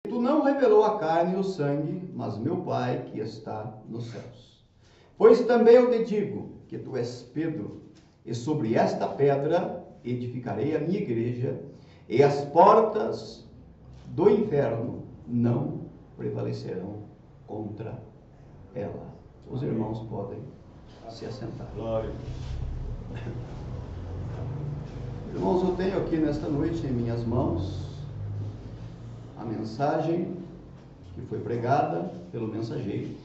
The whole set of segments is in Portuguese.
Tu não revelou a carne e o sangue, mas meu Pai que está nos céus. Pois também eu te digo que tu és Pedro, e sobre esta pedra edificarei a minha igreja, e as portas do inferno não prevalecerão contra ela. Os irmãos podem se assentar. Glória. Irmãos, eu tenho aqui nesta noite em minhas mãos a mensagem que foi pregada pelo mensageiro.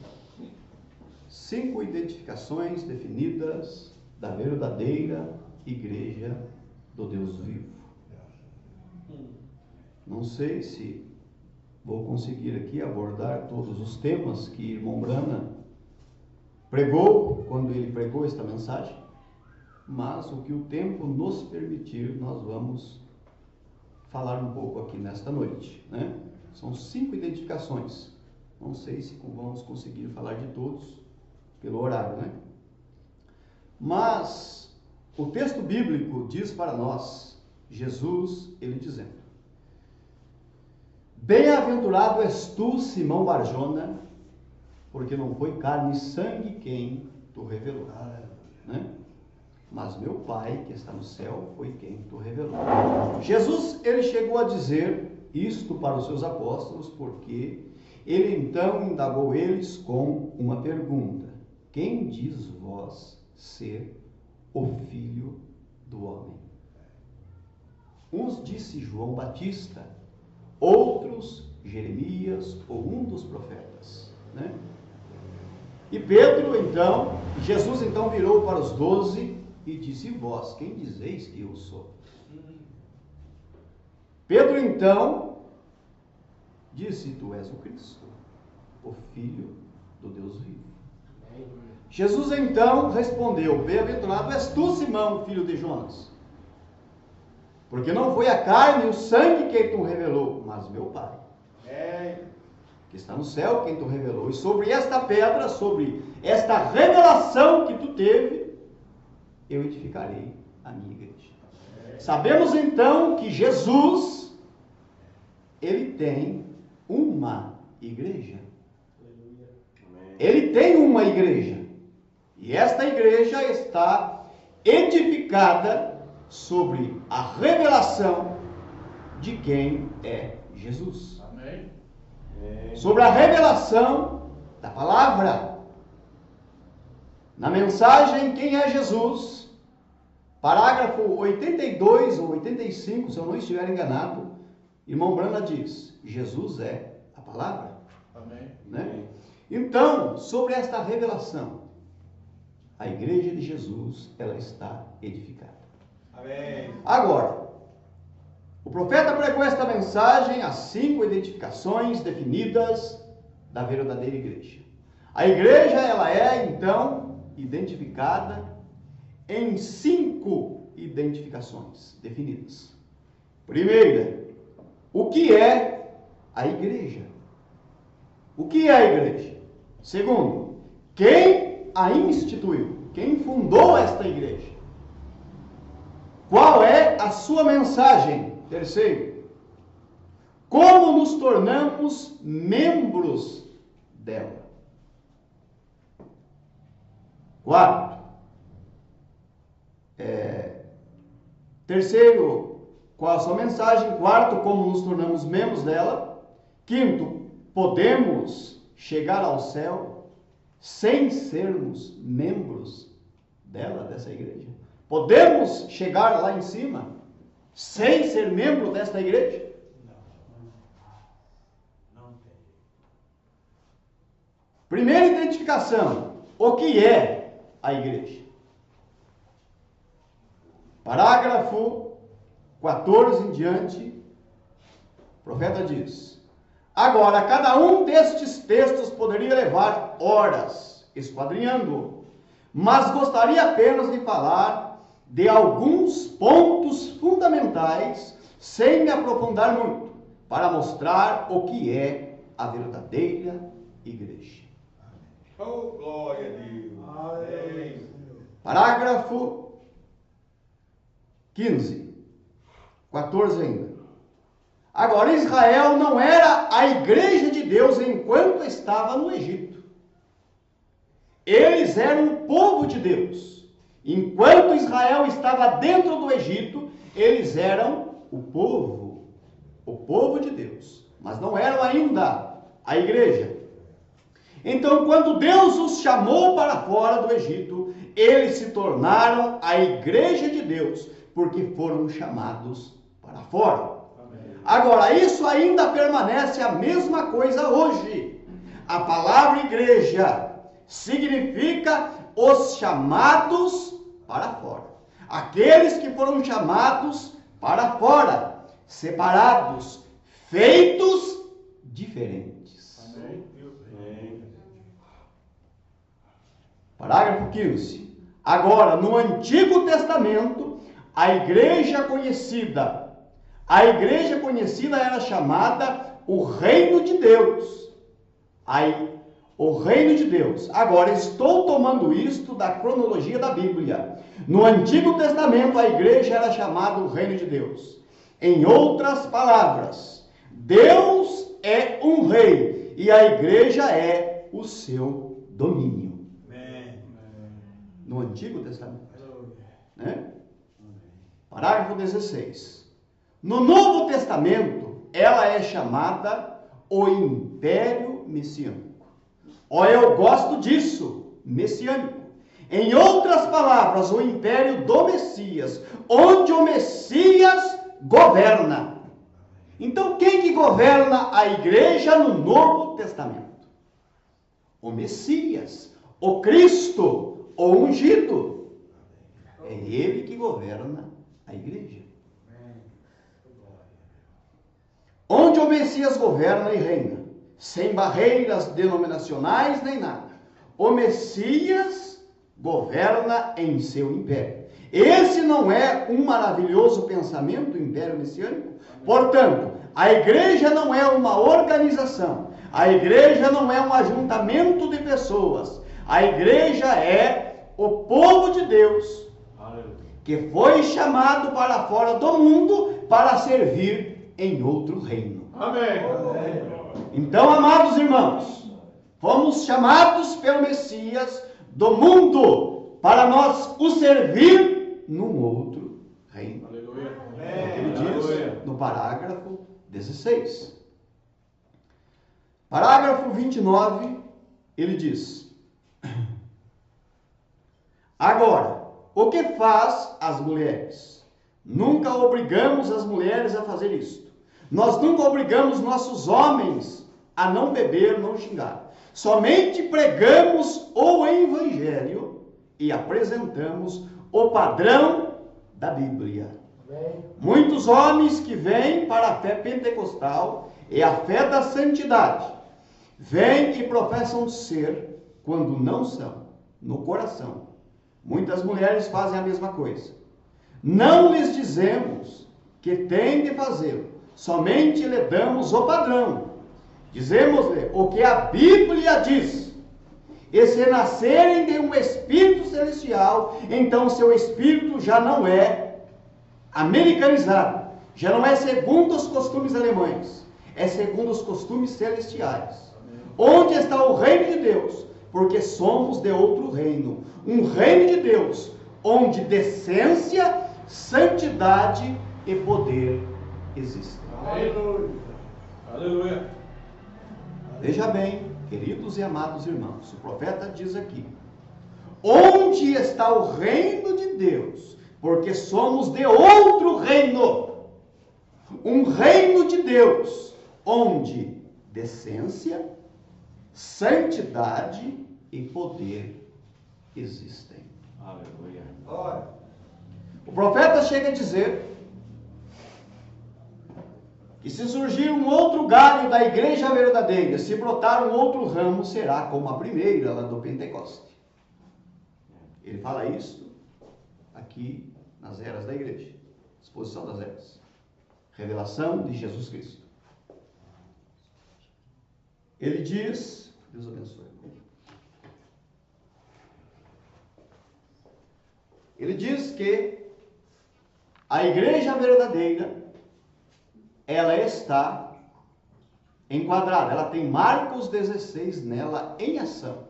5 identificações definidas da verdadeira igreja do Deus vivo. Não sei se vou conseguir aqui abordar todos os temas que irmão Brana pregou quando ele pregou esta mensagem, mas o que o tempo nos permitir, nós vamos falar um pouco aqui nesta noite, né? São 5 identificações. Não sei se vamos conseguir falar de todos pelo horário, né? Mas o texto bíblico diz para nós, Jesus, ele dizendo: bem-aventurado és tu, Simão Barjona, porque não foi carne e sangue quem tu revelou, né? Mas meu Pai que está no céu foi quem tu revelou. Jesus, ele chegou a dizer isto para os seus apóstolos, porque ele então indagou eles com uma pergunta: quem diz vós ser o Filho do Homem? Uns disse João Batista, outros Jeremias ou um dos profetas, né? E Pedro então, Jesus então virou para os 12 e disse: e vós, quem dizeis que eu sou? Pedro então disse: tu és o Cristo, o Filho do Deus vivo. Jesus então respondeu: bem-aventurado és tu, Simão, filho de Jonas, porque não foi a carne e o sangue quem tu revelou, mas meu Pai que está no céu quem tu revelou. E sobre esta pedra, sobre esta revelação que tu teve, eu edificarei a minha igreja. Sabemos então que Jesus, ele tem uma igreja. Ele tem uma igreja. E esta igreja está edificada sobre a revelação de quem é Jesus. Amém. Sobre a revelação da palavra. Na mensagem Quem é Jesus, parágrafo 82 ou 85, se eu não estiver enganado, irmão Brana diz: Jesus é a palavra. Amém. Né? Então, sobre esta revelação, a igreja de Jesus, ela está edificada. Amém. Agora, o profeta pregou esta mensagem, as 5 identificações definidas da verdadeira igreja. A igreja, ela é, então, identificada em 5 identificações definidas. Primeira, o que é a igreja? O que é a igreja? Segundo, quem a instituiu? Quem fundou esta igreja? Qual é a sua mensagem? Terceiro, como nos tornamos membros dela? Quarto, terceiro, qual a sua mensagem? Quarto, como nos tornamos membros dela? Quinto, podemos chegar ao céu sem sermos membros dela, dessa igreja? Podemos chegar lá em cima sem ser membro desta igreja? Não tem. Primeira identificação: o que é a igreja? Parágrafo 14 em diante, o profeta diz: agora, cada um destes textos poderia levar horas esquadrinhando, mas gostaria apenas de falar de alguns pontos fundamentais, sem me aprofundar muito, para mostrar o que é a verdadeira igreja. Oh, glória a Deus. Amém. Parágrafo 15, 14 ainda. Agora, Israel não era a igreja de Deus enquanto estava no Egito. Eles eram o povo de Deus. Enquanto Israel estava dentro do Egito, eles eram o povo de Deus. Mas não eram ainda a igreja. Então, quando Deus os chamou para fora do Egito, eles se tornaram a igreja de Deus, porque foram chamados para fora. Amém. Agora, isso ainda permanece a mesma coisa hoje. A palavra igreja significa os chamados para fora. Aqueles que foram chamados para fora, separados, feitos diferentes. Amém. Parágrafo 15. Agora, no Antigo Testamento, a igreja conhecida era chamada o reino de Deus. O reino de Deus. Agora, estou tomando isto da cronologia da Bíblia. No Antigo Testamento, a igreja era chamada o reino de Deus. Em outras palavras, Deus é um rei e a igreja é o seu domínio. No Antigo Testamento. Né? Parágrafo 16. No Novo Testamento, ela é chamada o Império Messiânico. Eu gosto disso, messiânico. Em outras palavras, o Império do Messias, onde o Messias governa. Então, quem que governa a igreja no Novo Testamento? O Messias, o Cristo, o ungido. É ele que governa a igreja. Onde o Messias governa e reina, sem barreiras denominacionais nem nada. O Messias governa em seu império. Esse não é um maravilhoso pensamento, o império messiânico? Portanto, a igreja não é uma organização. A igreja não é um ajuntamento de pessoas. A igreja é o povo de Deus, que foi chamado para fora do mundo para servir em outro reino. Amém. Então, amados irmãos, fomos chamados pelo Messias do mundo para nós o servir num outro reino. Aleluia. É o que ele diz no parágrafo 16. Parágrafo 29, ele diz: agora, o que faz as mulheres? Nunca obrigamos as mulheres a fazer isto. Nós nunca obrigamos nossos homens a não beber, não xingar. Somente pregamos o Evangelho e apresentamos o padrão da Bíblia. Muitos homens que vêm para a fé pentecostal e a fé da santidade, vêm e professam ser, quando não são, no coração. Muitas mulheres fazem a mesma coisa. Não lhes dizemos que têm de fazê-lo, somente lhe damos o padrão. Dizemos-lhe o que a Bíblia diz. E se nascerem de um espírito celestial, então seu espírito já não é americanizado, já não é segundo os costumes alemães, é segundo os costumes celestiais. Onde está o reino de Deus? Porque somos de outro reino, um reino de Deus, onde decência, santidade e poder existem. Aleluia. Aleluia. Veja bem, queridos e amados irmãos, o profeta diz aqui: onde está o reino de Deus? Porque somos de outro reino, um reino de Deus, onde decência, santidade e poder existem. Aleluia. O profeta chega a dizer que se surgir um outro galho da igreja verdadeira, se brotar um outro ramo, será como a primeira lá do Pentecoste. Ele fala isso aqui nas eras da igreja, exposição das eras, revelação de Jesus Cristo. Ele diz, Deus abençoe. Ele diz que a igreja verdadeira ela está enquadrada. Ela tem Marcos 16 nela em ação.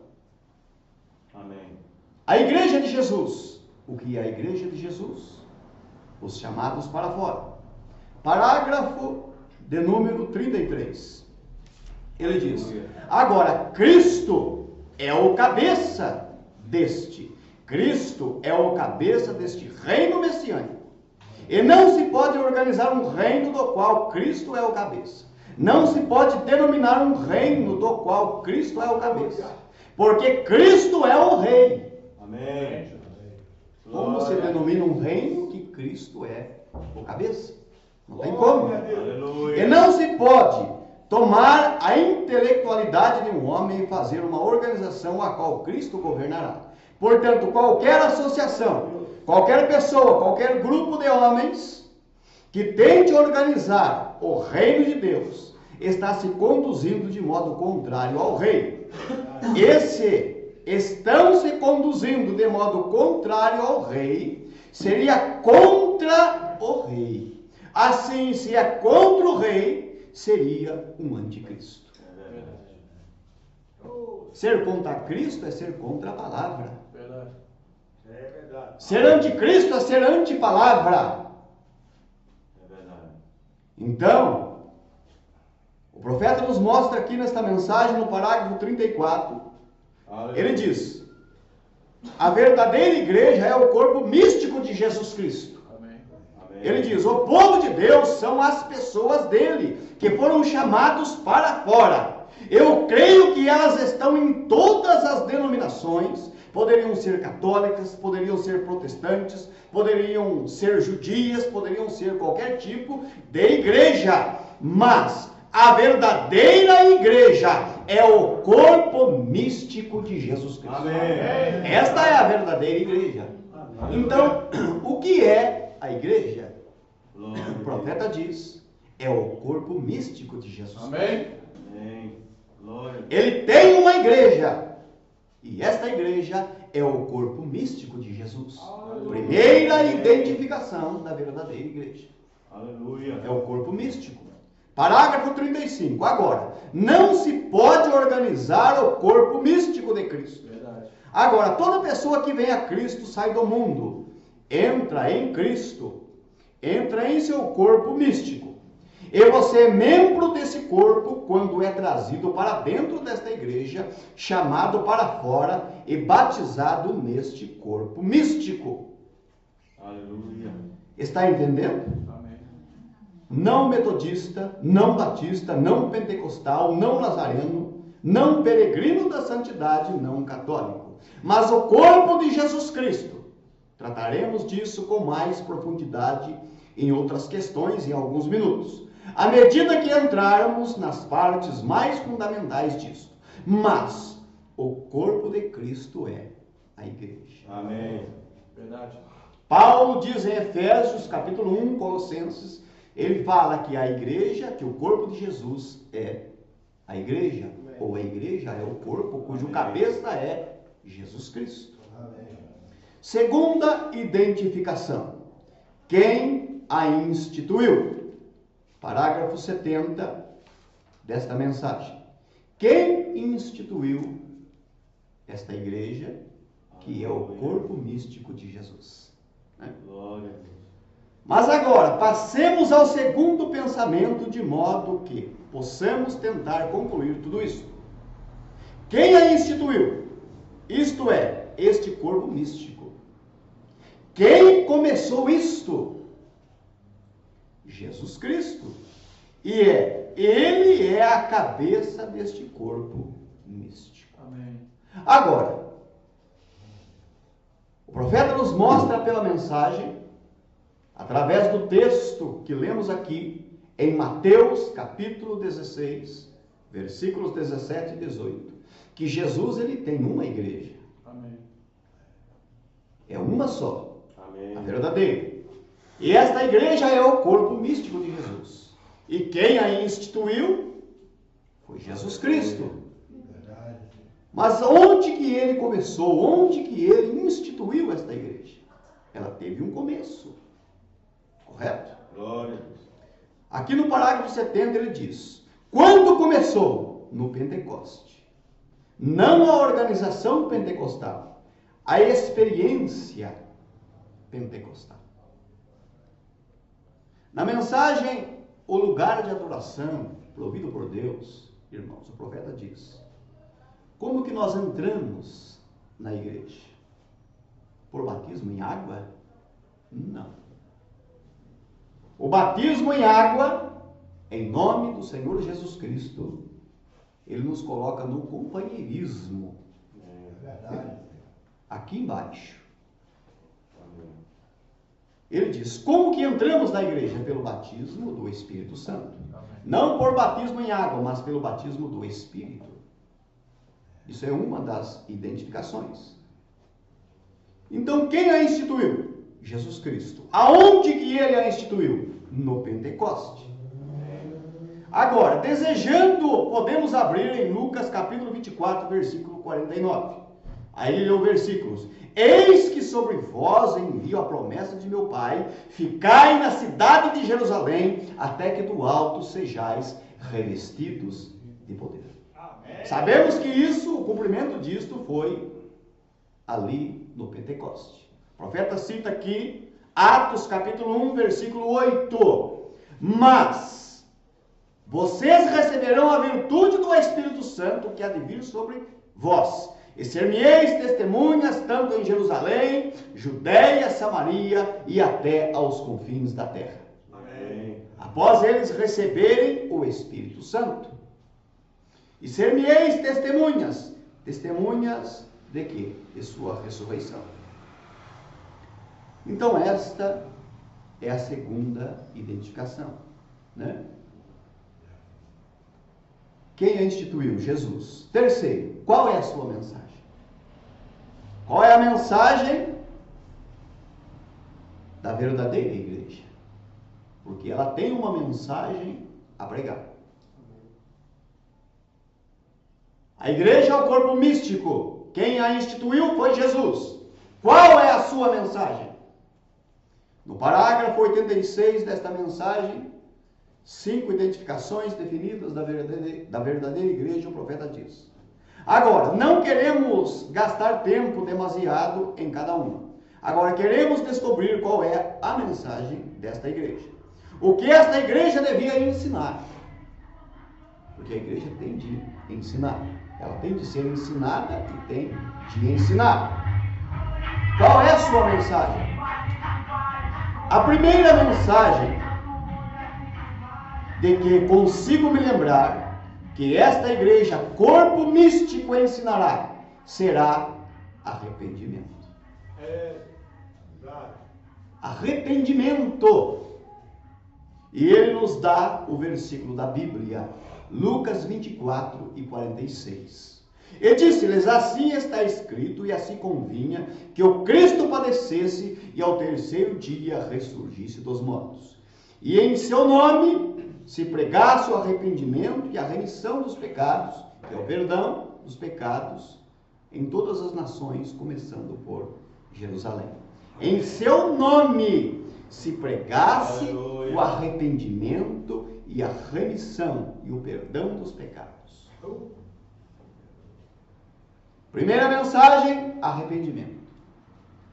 Amém. A igreja de Jesus. O que é a igreja de Jesus? Os chamados para fora. Parágrafo de número 33. Ele diz: agora, Cristo é o cabeça deste. Cristo é o cabeça deste reino messiânico. E não se pode organizar um reino do qual Cristo é o cabeça. Não se pode denominar um reino do qual Cristo é o cabeça. Porque Cristo é o rei. Amém. Como se denomina um reino que Cristo é o cabeça? Não tem como. E não se pode tomar a intelectualidade de um homem e fazer uma organização a qual Cristo governará. Portanto, qualquer associação, qualquer pessoa, qualquer grupo de homens que tente organizar o reino de Deus está se conduzindo de modo contrário ao rei. Estão se conduzindo de modo contrário ao rei, seria contra o rei. Assim, se é contra o rei, seria um anticristo. Ser contra Cristo é ser contra a palavra. Ser anticristo é ser antipalavra. Então, o profeta nos mostra aqui nesta mensagem, no parágrafo 34, ele diz: a verdadeira igreja é o corpo místico de Jesus Cristo. Ele diz: o povo de Deus são as pessoas dele, que foram chamados para fora. Eu creio que elas estão em todas as denominações. Poderiam ser católicas, poderiam ser protestantes, poderiam ser judias, poderiam ser qualquer tipo de igreja. Mas a verdadeira igreja é o corpo místico de Jesus Cristo. Amém. Esta é a verdadeira igreja. Então, o que é a igreja? O profeta diz: é o corpo místico de Jesus Cristo. Amém. Ele tem uma igreja. E esta igreja é o corpo místico de Jesus. Primeira identificação da verdadeira igreja. Aleluia. É o corpo místico. Parágrafo 35. Agora, não se pode organizar o corpo místico de Cristo. Agora, toda pessoa que vem a Cristo sai do mundo, entra em Cristo, entra em seu corpo místico. E você é membro desse corpo quando é trazido para dentro desta igreja, chamado para fora e batizado neste corpo místico. Aleluia. Está entendendo? Amém. Não metodista, não batista, não pentecostal, não nazareno, não peregrino da santidade, não católico. Mas o corpo de Jesus Cristo. Trataremos disso com mais profundidade em outras questões em alguns minutos, à medida que entrarmos nas partes mais fundamentais disso. Mas o corpo de Cristo é a igreja. Amém. Verdade. Paulo diz em Efésios, capítulo 1, Colossenses, ele fala que a igreja, que o corpo de Jesus é a igreja, ou a igreja é o corpo cujo cabeça é Jesus Cristo. Amém. Segunda identificação: quem a instituiu? Parágrafo 70 desta mensagem. Quem instituiu esta igreja, que é o corpo místico de Jesus? Glória a Deus. Mas agora, passemos ao segundo pensamento, de modo que possamos tentar concluir tudo isso. Quem a instituiu? Isto é, este corpo místico. Quem começou isto? Jesus Cristo. E Ele é a cabeça deste corpo místico. Amém. Agora, o profeta nos mostra pela mensagem, através do texto que lemos aqui, em Mateus capítulo 16, versículos 17 e 18, que Jesus ele tem uma igreja. Amém. É uma só. Amém. A verdadeira. E esta igreja é o corpo místico de Jesus. E quem a instituiu foi Jesus Cristo. Mas onde que ele começou? Onde que ele instituiu esta igreja? Ela teve um começo. Correto? Glória a Deus. Aqui no parágrafo 70 ele diz: quando começou? No Pentecoste. Não a organização pentecostal, a experiência pentecostal. Na mensagem, o lugar de adoração provido por Deus, irmãos, o profeta diz: como que nós entramos na igreja? Por batismo em água? Não. O batismo em água, em nome do Senhor Jesus Cristo, ele nos coloca no companheirismo. É verdade. Aqui embaixo. Ele diz: como que entramos na igreja? Pelo batismo do Espírito Santo. Não por batismo em água, mas pelo batismo do Espírito. Isso é uma das identificações. Então, quem a instituiu? Jesus Cristo. Aonde que ele a instituiu? No Pentecoste. Agora, desejando, podemos abrir em Lucas capítulo 24, versículo 49. Aí ele leu versículos: eis que sobre vós envio a promessa de meu Pai, ficai na cidade de Jerusalém, até que do alto sejais revestidos de poder. Amém. Sabemos que isso, o cumprimento disto foi ali no Pentecoste. O profeta cita aqui Atos capítulo 1, versículo 8. Mas vocês receberão a virtude do Espírito Santo que há de vir sobre vós. E ser-me-eis testemunhas tanto em Jerusalém, Judeia, Samaria e até aos confins da terra. Amém. Após eles receberem o Espírito Santo. E ser-me-eis testemunhas. Testemunhas de quê? De sua ressurreição. Então esta é a segunda identificação, né? Quem a instituiu? Jesus. Terceiro, qual é a sua mensagem? Qual é a mensagem da verdadeira igreja? Porque ela tem uma mensagem a pregar. A igreja é o corpo místico. Quem a instituiu foi Jesus. Qual é a sua mensagem? No parágrafo 86 desta mensagem, 5 identificações definidas da verdadeira igreja, o profeta diz. Agora, não queremos gastar tempo demasiado em cada uma. Agora, queremos descobrir qual é a mensagem desta igreja. O que esta igreja devia ensinar. Porque a igreja tem de ensinar. Ela tem de ser ensinada e tem de ensinar. Qual é a sua mensagem? A primeira mensagem de que consigo me lembrar que esta igreja, corpo místico, ensinará, será arrependimento. Arrependimento. E ele nos dá o versículo da Bíblia, Lucas 24 e 46. E disse-lhes: assim está escrito, e assim convinha que o Cristo padecesse e ao terceiro dia ressurgisse dos mortos. E em seu nome se pregasse o arrependimento e a remissão dos pecados, que é o perdão dos pecados, em todas as nações, começando por Jerusalém. Em seu nome se pregasse o arrependimento e a remissão e o perdão dos pecados. Primeira mensagem: arrependimento.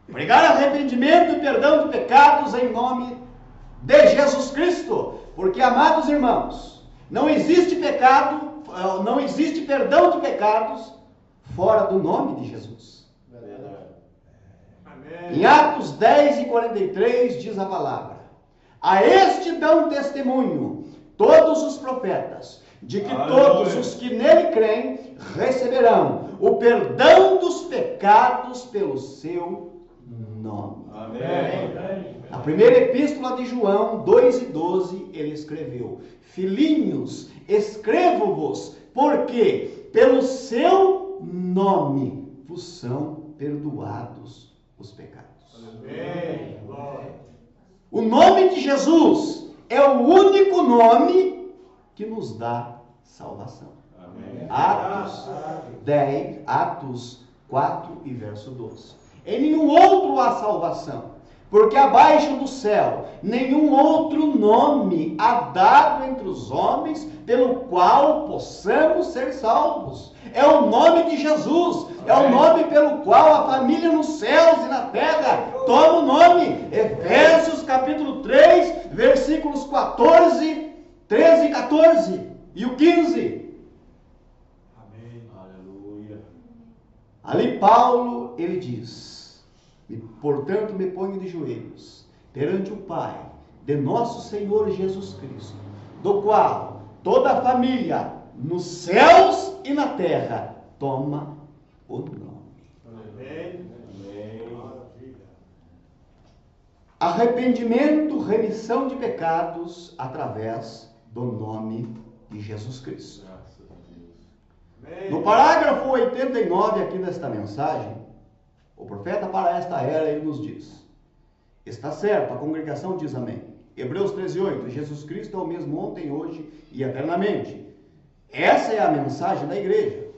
Pregar arrependimento e perdão de pecados em nome de Jesus Cristo. Porque, amados irmãos, não existe pecado, não existe perdão de pecados fora do nome de Jesus. Amém. Em Atos 10 e 43 diz a palavra: a este dão testemunho todos os profetas, de que todos os que nele creem receberão o perdão dos pecados pelo seu nome. Amém. Na primeira epístola de João 2 e 12, ele escreveu: filhinhos, escrevo-vos, porque pelo seu nome vos são perdoados os pecados. Amém. O nome de Jesus é o único nome que nos dá salvação. Amém. Atos 4 e verso 12. Em nenhum outro há salvação, Porque abaixo do céu nenhum outro nome há dado entre os homens pelo qual possamos ser salvos. É o nome de Jesus, é o nome pelo qual a família nos céus e na terra toma o nome. Efésios capítulo 3, versículos 13 e 14 e o 15. Amém. Aleluia. Ali Paulo, ele diz: portanto me ponho de joelhos perante o Pai de nosso Senhor Jesus Cristo, do qual toda a família nos céus e na terra toma o nome. Amém. Amém. Arrependimento, remissão de pecados através do nome de Jesus Cristo. Graças a Deus. No parágrafo 89 aqui desta mensagem, o profeta para esta era, ele nos diz: está certo, a congregação diz amém. Hebreus 13:8, Jesus Cristo é o mesmo ontem, hoje e eternamente. Essa é a mensagem da igreja,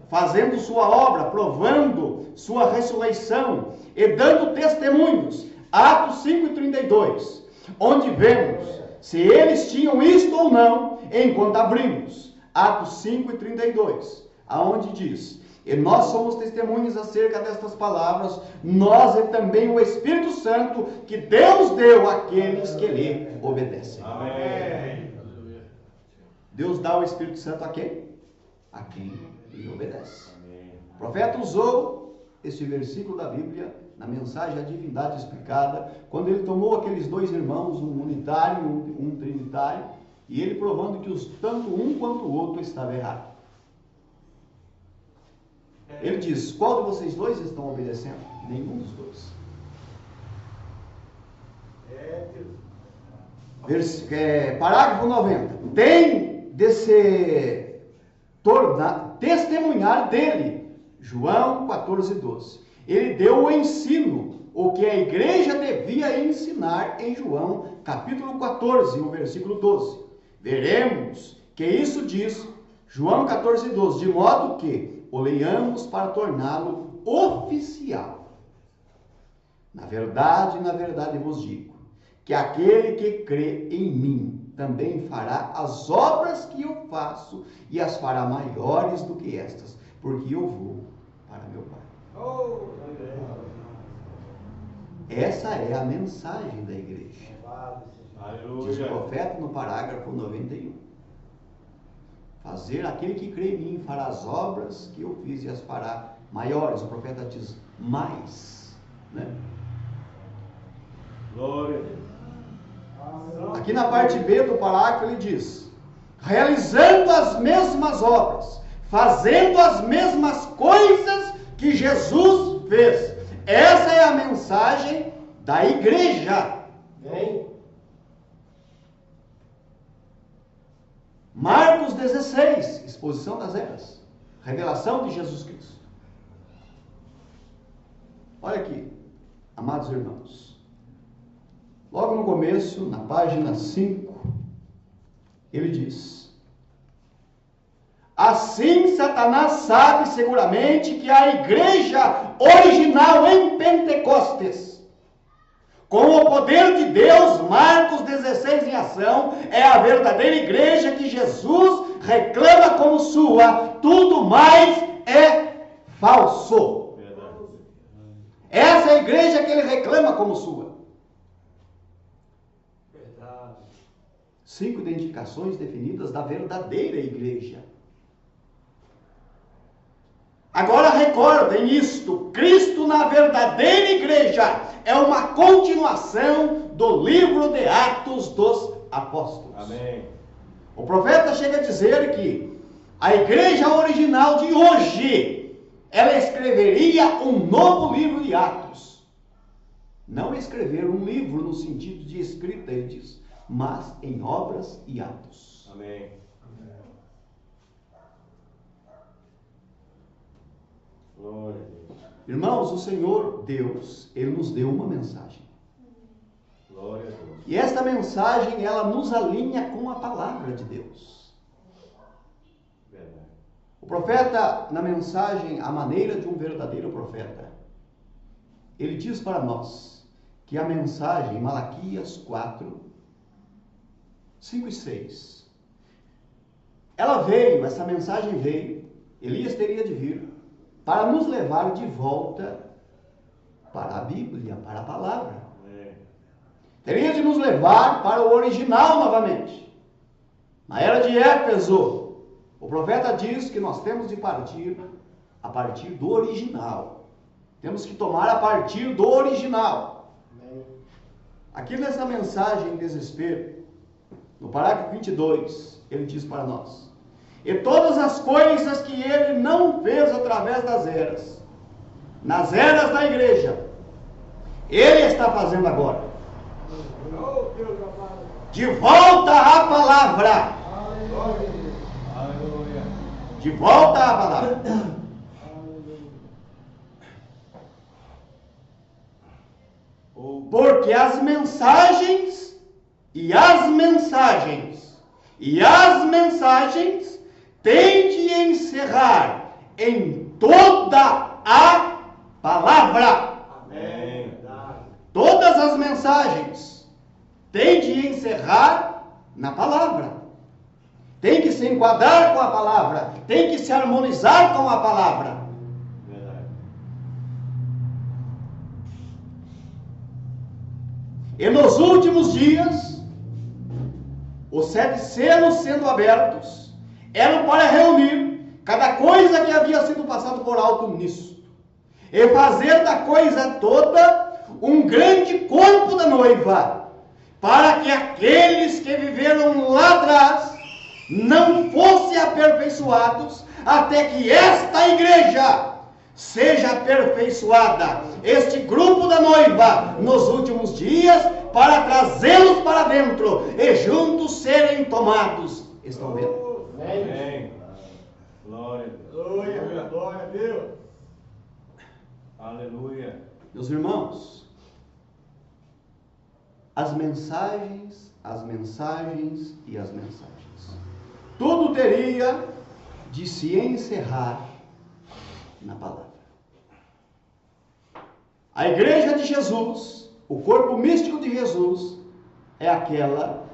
fazendo sua obra, provando sua ressurreição e dando testemunhos. Atos 5:32, onde vemos se eles tinham isto ou não, enquanto abrimos. Atos 5:32, aonde diz: e nós somos testemunhas acerca destas palavras, nós e também o Espírito Santo que Deus deu àqueles que lhe obedecem. Amém. Deus dá o Espírito Santo a quem? A quem lhe obedece. Amém. O profeta usou este versículo da Bíblia na mensagem A Divindade Explicada, quando ele tomou aqueles dois irmãos, um unitário e um trinitário, e ele provando que tanto um quanto o outro estava errado. Ele diz: qual de vocês dois estão obedecendo? Nenhum dos dois. Parágrafo 90. Tem de se testemunhar dele. João 14:12. Ele deu o ensino, o que a igreja devia ensinar em João capítulo 14, o versículo 12. Veremos que isso diz João 14:12, de modo que o leiamos para torná-lo oficial. Na verdade vos digo, que aquele que crê em mim também fará as obras que eu faço e as fará maiores do que estas, porque eu vou para meu Pai. Essa é a mensagem da igreja. Diz o profeta no parágrafo 91. Fazer aquele que crê em mim fará as obras que eu fiz e as fará maiores. O profeta diz mais, né? Glória a Deus. Aqui na parte B do parágrafo ele diz: realizando as mesmas obras, fazendo as mesmas coisas que Jesus fez. Essa é a mensagem da igreja. Marcos 16, exposição das eras, revelação de Jesus Cristo. Olha aqui, amados irmãos, logo no começo, na página 5, ele diz: assim Satanás sabe seguramente que a igreja original em Pentecostes, com o poder de Deus, Marcos 16 em ação, é a verdadeira igreja que Jesus reclama como sua. Tudo mais é falso. Verdade. Essa é a igreja que ele reclama como sua. Verdade. 5 identificações definidas da verdadeira igreja. Agora recordem isto: Cristo na verdadeira igreja é uma continuação do livro de Atos dos Apóstolos. Amém. O profeta chega a dizer que a igreja original de hoje, ela escreveria um novo livro de Atos. Não escrever um livro no sentido de escrita, ele diz, mas em obras e atos. Amém. Glória a Deus. Irmãos, o Senhor Deus, ele nos deu uma mensagem. Glória a Deus. E esta mensagem, ela nos alinha com a palavra de Deus. Verdade. O profeta, na mensagem, a maneira de um verdadeiro profeta, ele diz para nós que a mensagem, Malaquias 4, 5 e 6, essa mensagem veio, Elias teria de vir, para nos levar de volta para a Bíblia, para a palavra. Teria de nos levar para o original novamente. Na era de Éfeso, o profeta diz que nós temos de partir a partir do original. Temos que tomar a partir do original. Aqui nessa mensagem em desespero, no parágrafo 22, ele diz para nós: e todas as coisas que ele não fez através das eras, nas eras da igreja, ele está fazendo agora. De volta à palavra. De volta à palavra. Porque as mensagens têm de encerrar em toda a palavra. Amém. Todas as mensagens têm de encerrar na palavra. Tem que se enquadrar com a palavra. Tem que se harmonizar com a palavra. E nos últimos dias, os 7 selos sendo abertos, eram para reunir cada coisa que havia sido passado por alto nisso, e fazer da coisa toda um grande corpo da noiva, para que aqueles que viveram lá atrás não fossem aperfeiçoados, até que esta igreja seja aperfeiçoada, este grupo da noiva, nos últimos dias, para trazê-los para dentro e juntos serem tomados. Estão vendo? Amém. Glória a Deus. Glória a Deus. Aleluia. Meus irmãos, as mensagens. Tudo teria de se encerrar na palavra. A igreja de Jesus, o corpo místico de Jesus, é aquela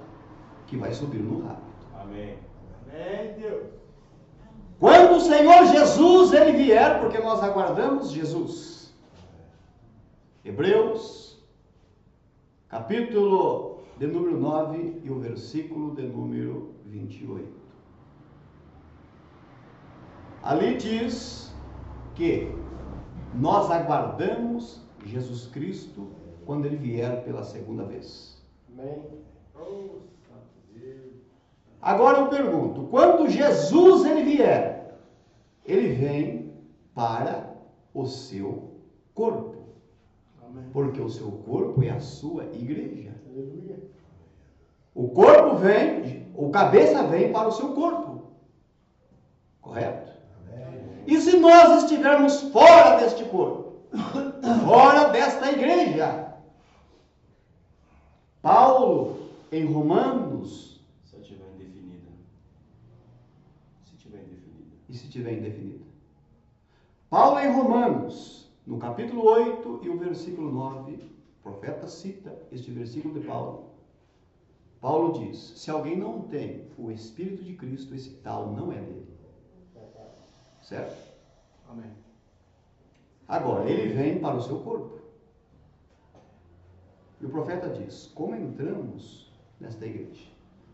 que vai subir no rapto. Amém. Amém, Deus. Quando o Senhor Jesus ele vier, porque nós aguardamos Jesus. Hebreus, capítulo de número 9 e o versículo de número 28. Ali diz que nós aguardamos Jesus Cristo quando ele vier pela segunda vez. Amém. Oh, santo Deus. Agora eu pergunto, quando Jesus ele vier, ele vem para o seu corpo. Amém. Porque o seu corpo é a sua igreja. Aleluia. O corpo vem, o cabeça vem para o seu corpo. Correto? E se nós estivermos fora deste corpo, fora desta igreja? Paulo, em Romanos, Se estiver indefinida. e se estiver indefinida? Paulo, em Romanos, no capítulo 8 e o versículo 9, o profeta cita este versículo de Paulo. Paulo diz: se alguém não tem o Espírito de Cristo, esse tal não é dele. Certo? Amém. Agora, ele vem para o seu corpo. E o profeta diz: como entramos nesta igreja?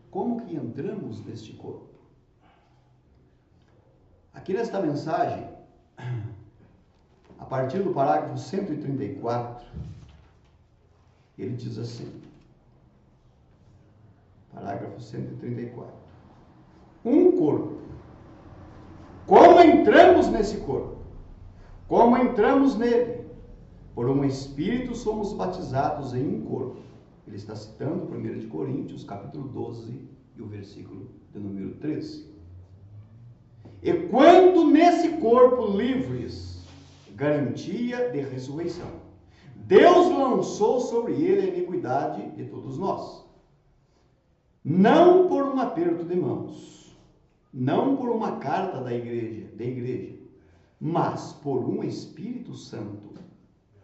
Como que entramos neste corpo? Aqui nesta mensagem, a partir do parágrafo 134, ele diz assim, parágrafo 134, um corpo. Como entramos nesse corpo? Como entramos nele? Por um Espírito somos batizados em um corpo. Ele está citando 1 Coríntios, capítulo 12, e o versículo de número 13. E quando nesse corpo livres, garantia de ressurreição, Deus lançou sobre ele a iniquidade de todos nós. Não por um aperto de mãos, não por uma carta da igreja, mas por um Espírito Santo.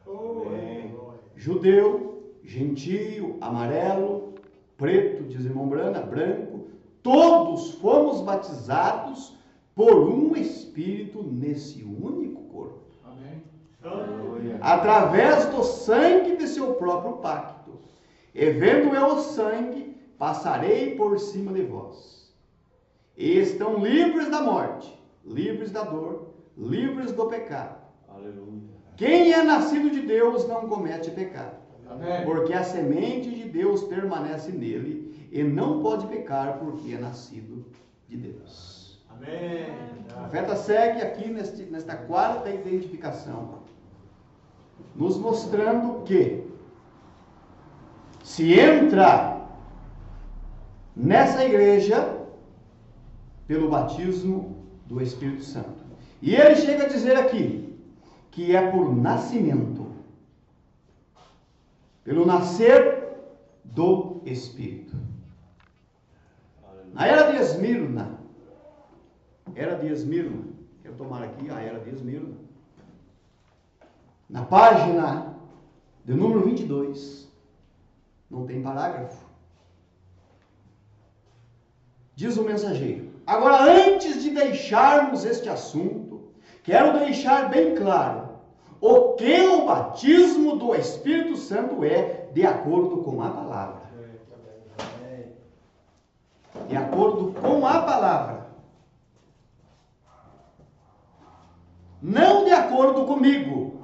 Amém. Judeu gentio, amarelo, preto, diz irmão Brana, branco, todos fomos batizados por um Espírito nesse único corpo. Amém. Através do sangue de seu próprio pacto. E vendo eu o sangue, passarei por cima de vós. E estão livres da morte, livres da dor, livres do pecado. Aleluia. Quem é nascido de Deus não comete pecado. Amém. Porque a semente de Deus permanece nele e não pode pecar porque é nascido de Deus. Amém. O profeta segue aqui nesta quarta identificação, nos mostrando que se entra nessa igreja pelo batismo do Espírito Santo. E ele chega a dizer aqui que é por nascimento, pelo nascer do Espírito. Na era de Esmirna, quero tomar aqui a era de Esmirna, na página de número 22, não tem parágrafo, diz o mensageiro: agora, antes de deixarmos este assunto, quero deixar bem claro o que o batismo do Espírito Santo é, de acordo com a palavra. De acordo com a palavra. Não de acordo comigo.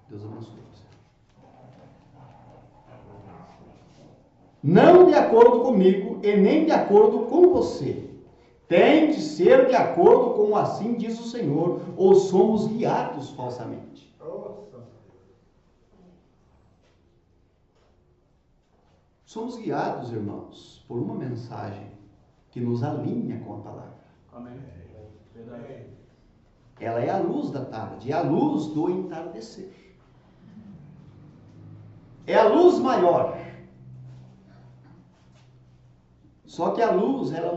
Deus abençoe você. Não de acordo comigo e nem de acordo com você. Tem de ser de acordo com assim diz o Senhor, ou somos guiados falsamente. Somos guiados, irmãos, por uma mensagem que nos alinha com a palavra. Amém. Verdade. Ela é a luz da tarde, é a luz do entardecer. É a luz maior. Só que a luz, ela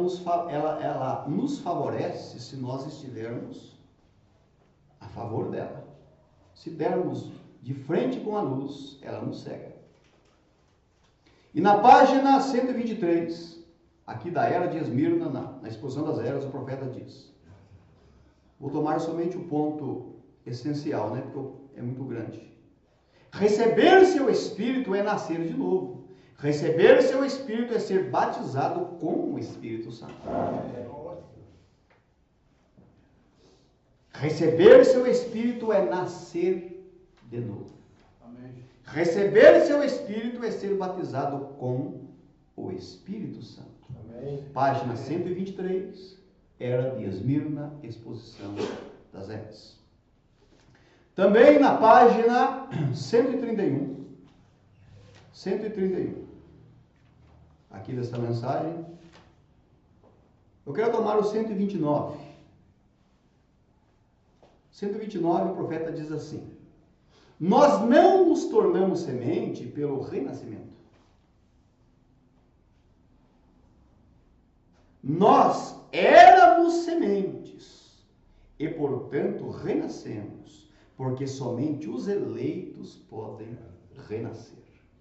nos favorece se nós estivermos a favor dela. Se dermos de frente com a luz, ela nos cega. E na página 123, aqui da era de Esmirna, na exposição das eras, o profeta diz: vou tomar somente o ponto essencial, né, porque é muito grande. Receber seu Espírito é nascer de novo. Receber seu Espírito é ser batizado com o Espírito Santo. Receber seu Espírito é nascer de novo. Amém. Receber seu Espírito é ser batizado com o Espírito Santo. Amém. Página 123, era de Esmirna, exposição das eras. Também na página 131, aqui desta mensagem, eu quero tomar o 129. 129, o profeta diz assim: nós não nos tornamos semente pelo renascimento. Nós éramos sementes e, portanto, renascemos, porque somente os eleitos podem renascer.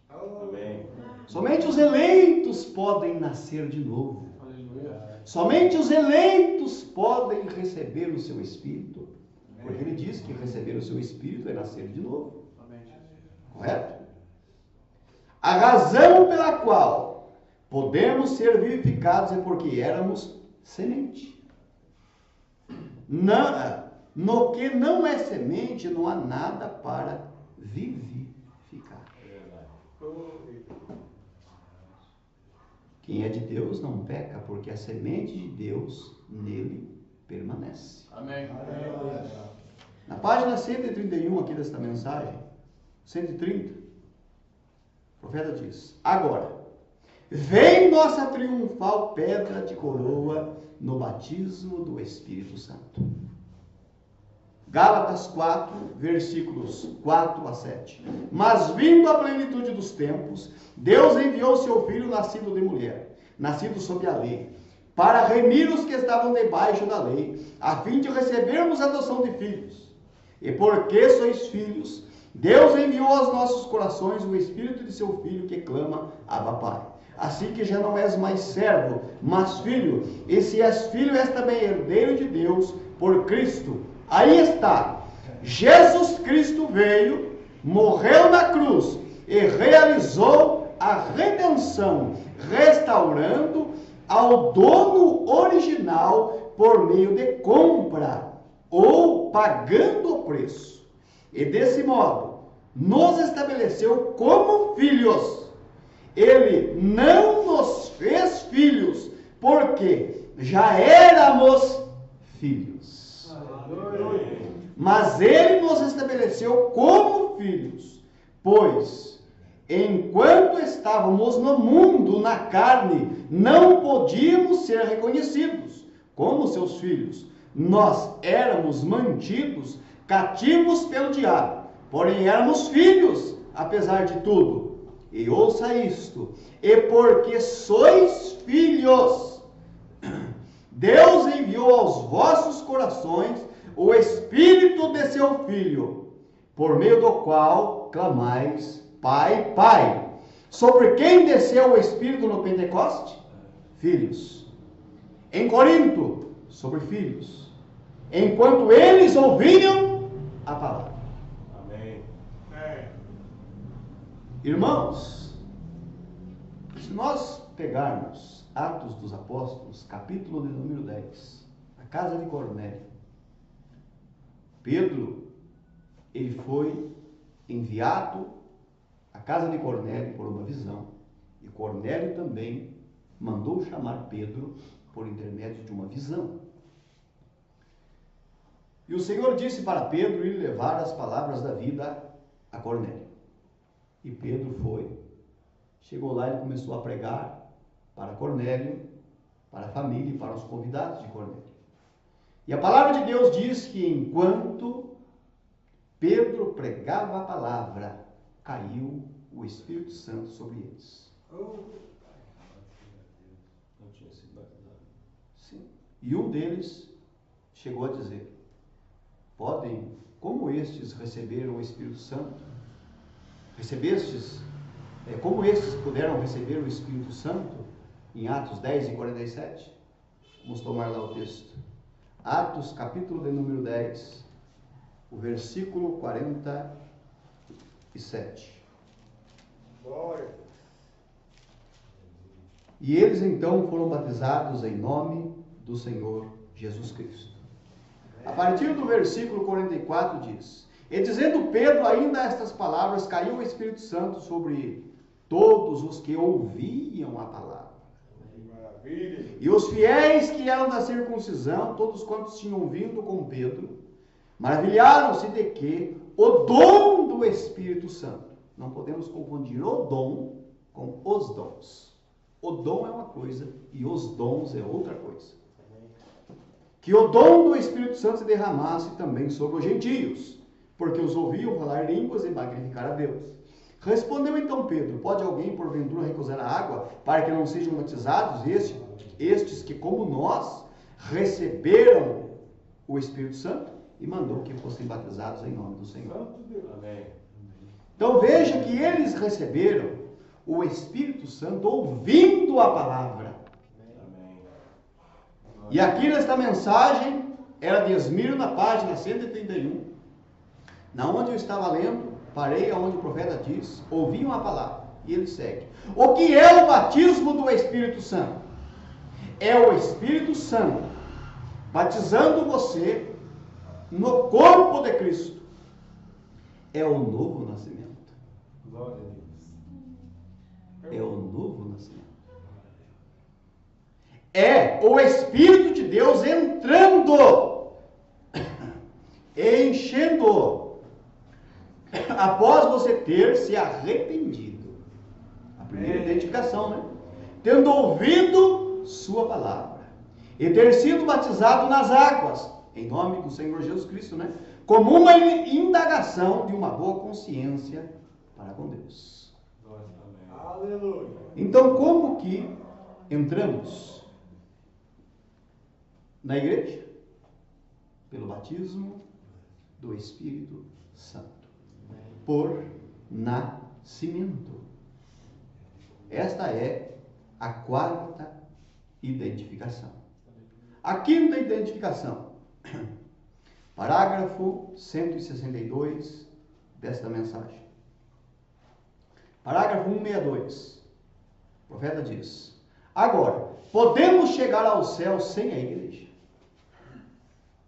Amém. Somente os eleitos podem nascer de novo. Aleluia. Somente os eleitos podem receber o seu Espírito. Porque ele diz que receber o seu Espírito é nascer de novo. Amém. Correto? A razão pela qual podemos ser vivificados é porque éramos semente. No que não é semente, não há nada para vivificar. Quem é de Deus não peca, porque a semente de Deus nele permanece. Amém. Na página 131 aqui desta mensagem, 130, o profeta diz: agora, vem nossa triunfal pedra de coroa no batismo do Espírito Santo. Gálatas 4, versículos 4 a 7. Mas vindo a plenitude dos tempos, Deus enviou seu Filho nascido de mulher, nascido sob a lei, para remir os que estavam debaixo da lei, a fim de recebermos a adoção de filhos. E porque sois filhos, Deus enviou aos nossos corações o Espírito de seu Filho que clama, Abba Pai. Assim que já não és mais servo, mas filho, e se és filho, és também herdeiro de Deus por Cristo. Aí está, Jesus Cristo veio, morreu na cruz e realizou a redenção, restaurando ao dono original por meio de compra ou pagando o preço. E desse modo, nos estabeleceu como filhos. Ele não nos fez filhos, porque já éramos filhos. Mas ele nos estabeleceu como filhos, pois, enquanto estávamos no mundo, na carne, não podíamos ser reconhecidos como seus filhos. Nós éramos mantidos cativos pelo diabo, porém éramos filhos, apesar de tudo. E ouça isto: e porque sois filhos, Deus enviou aos vossos corações o Espírito de seu Filho, por meio do qual clamais, Pai, Pai. Sobre quem desceu o Espírito no Pentecoste? Filhos. Em Corinto, sobre filhos. Enquanto eles ouviam a palavra. Amém. Irmãos, se nós pegarmos Atos dos Apóstolos, capítulo de número 10, a casa de Cornélio, Pedro, ele foi enviado à casa de Cornélio por uma visão, e Cornélio também mandou chamar Pedro por intermédio de uma visão. E o Senhor disse para Pedro ir levar as palavras da vida a Cornélio. E Pedro foi, chegou lá e começou a pregar para Cornélio, para a família e para os convidados de Cornélio. E a palavra de Deus diz que enquanto Pedro pregava a palavra, caiu o Espírito Santo sobre eles. Não tinha sido batizado. Sim. E um deles chegou a dizer: como estes receberam o Espírito Santo? Como estes puderam receber o Espírito Santo? Em Atos 10 e 47. Vamos tomar lá o texto. Atos, capítulo de número 10, o versículo 47. Glória. E eles então foram batizados em nome do Senhor Jesus Cristo. A partir do versículo 44 diz: e dizendo Pedro ainda estas palavras, caiu o Espírito Santo sobre todos os que ouviam a palavra. Maravilha. E os fiéis que eram da circuncisão, todos quantos tinham vindo com Pedro, maravilharam-se de que o dom do Espírito Santo, não podemos confundir o dom com os dons. O dom é uma coisa e os dons é outra coisa. Que o dom do Espírito Santo se derramasse também sobre os gentios, porque os ouviam falar línguas e magnificar a Deus. Respondeu então Pedro: pode alguém porventura recusar a água para que não sejam batizados estes que, como nós, receberam o Espírito Santo? E mandou que fossem batizados em nome do Senhor. Amém. Então veja que eles receberam o Espírito Santo ouvindo a palavra. Amém. E aqui nesta mensagem, era de Esmirna, na página 131, na onde eu estava lendo, parei aonde o profeta diz: ouviam a palavra. E ele segue: o que é o batismo do Espírito Santo? É o Espírito Santo batizando você no corpo de Cristo. É o novo nascimento. Glória a Deus. É o novo nascimento. É o Espírito de Deus entrando, enchendo, após você ter se arrependido. A primeira identificação, né? Tendo ouvido sua palavra e ter sido batizado nas águas, em nome do Senhor Jesus Cristo, né? Como uma indagação de uma boa consciência para com Deus. Aleluia. Então, como que entramos na igreja? Pelo batismo do Espírito Santo. por nascimento. Esta é a quarta identificação. A quinta identificação, parágrafo 162 desta mensagem. Parágrafo 162. O profeta diz: agora, podemos chegar ao céu sem a igreja?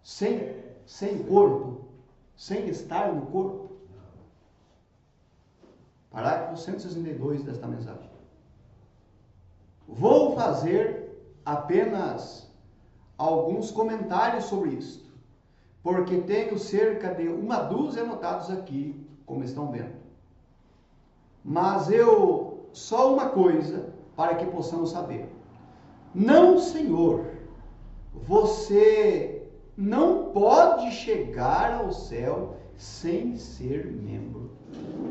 Sem corpo? Sem estar no corpo? Parágrafo 162 desta mensagem. Vou fazer apenas alguns comentários sobre isto, porque tenho cerca de uma dúzia anotados aqui, como estão vendo. Mas só uma coisa para que possamos saber. Não, Senhor, você não pode chegar ao céu sem ser membro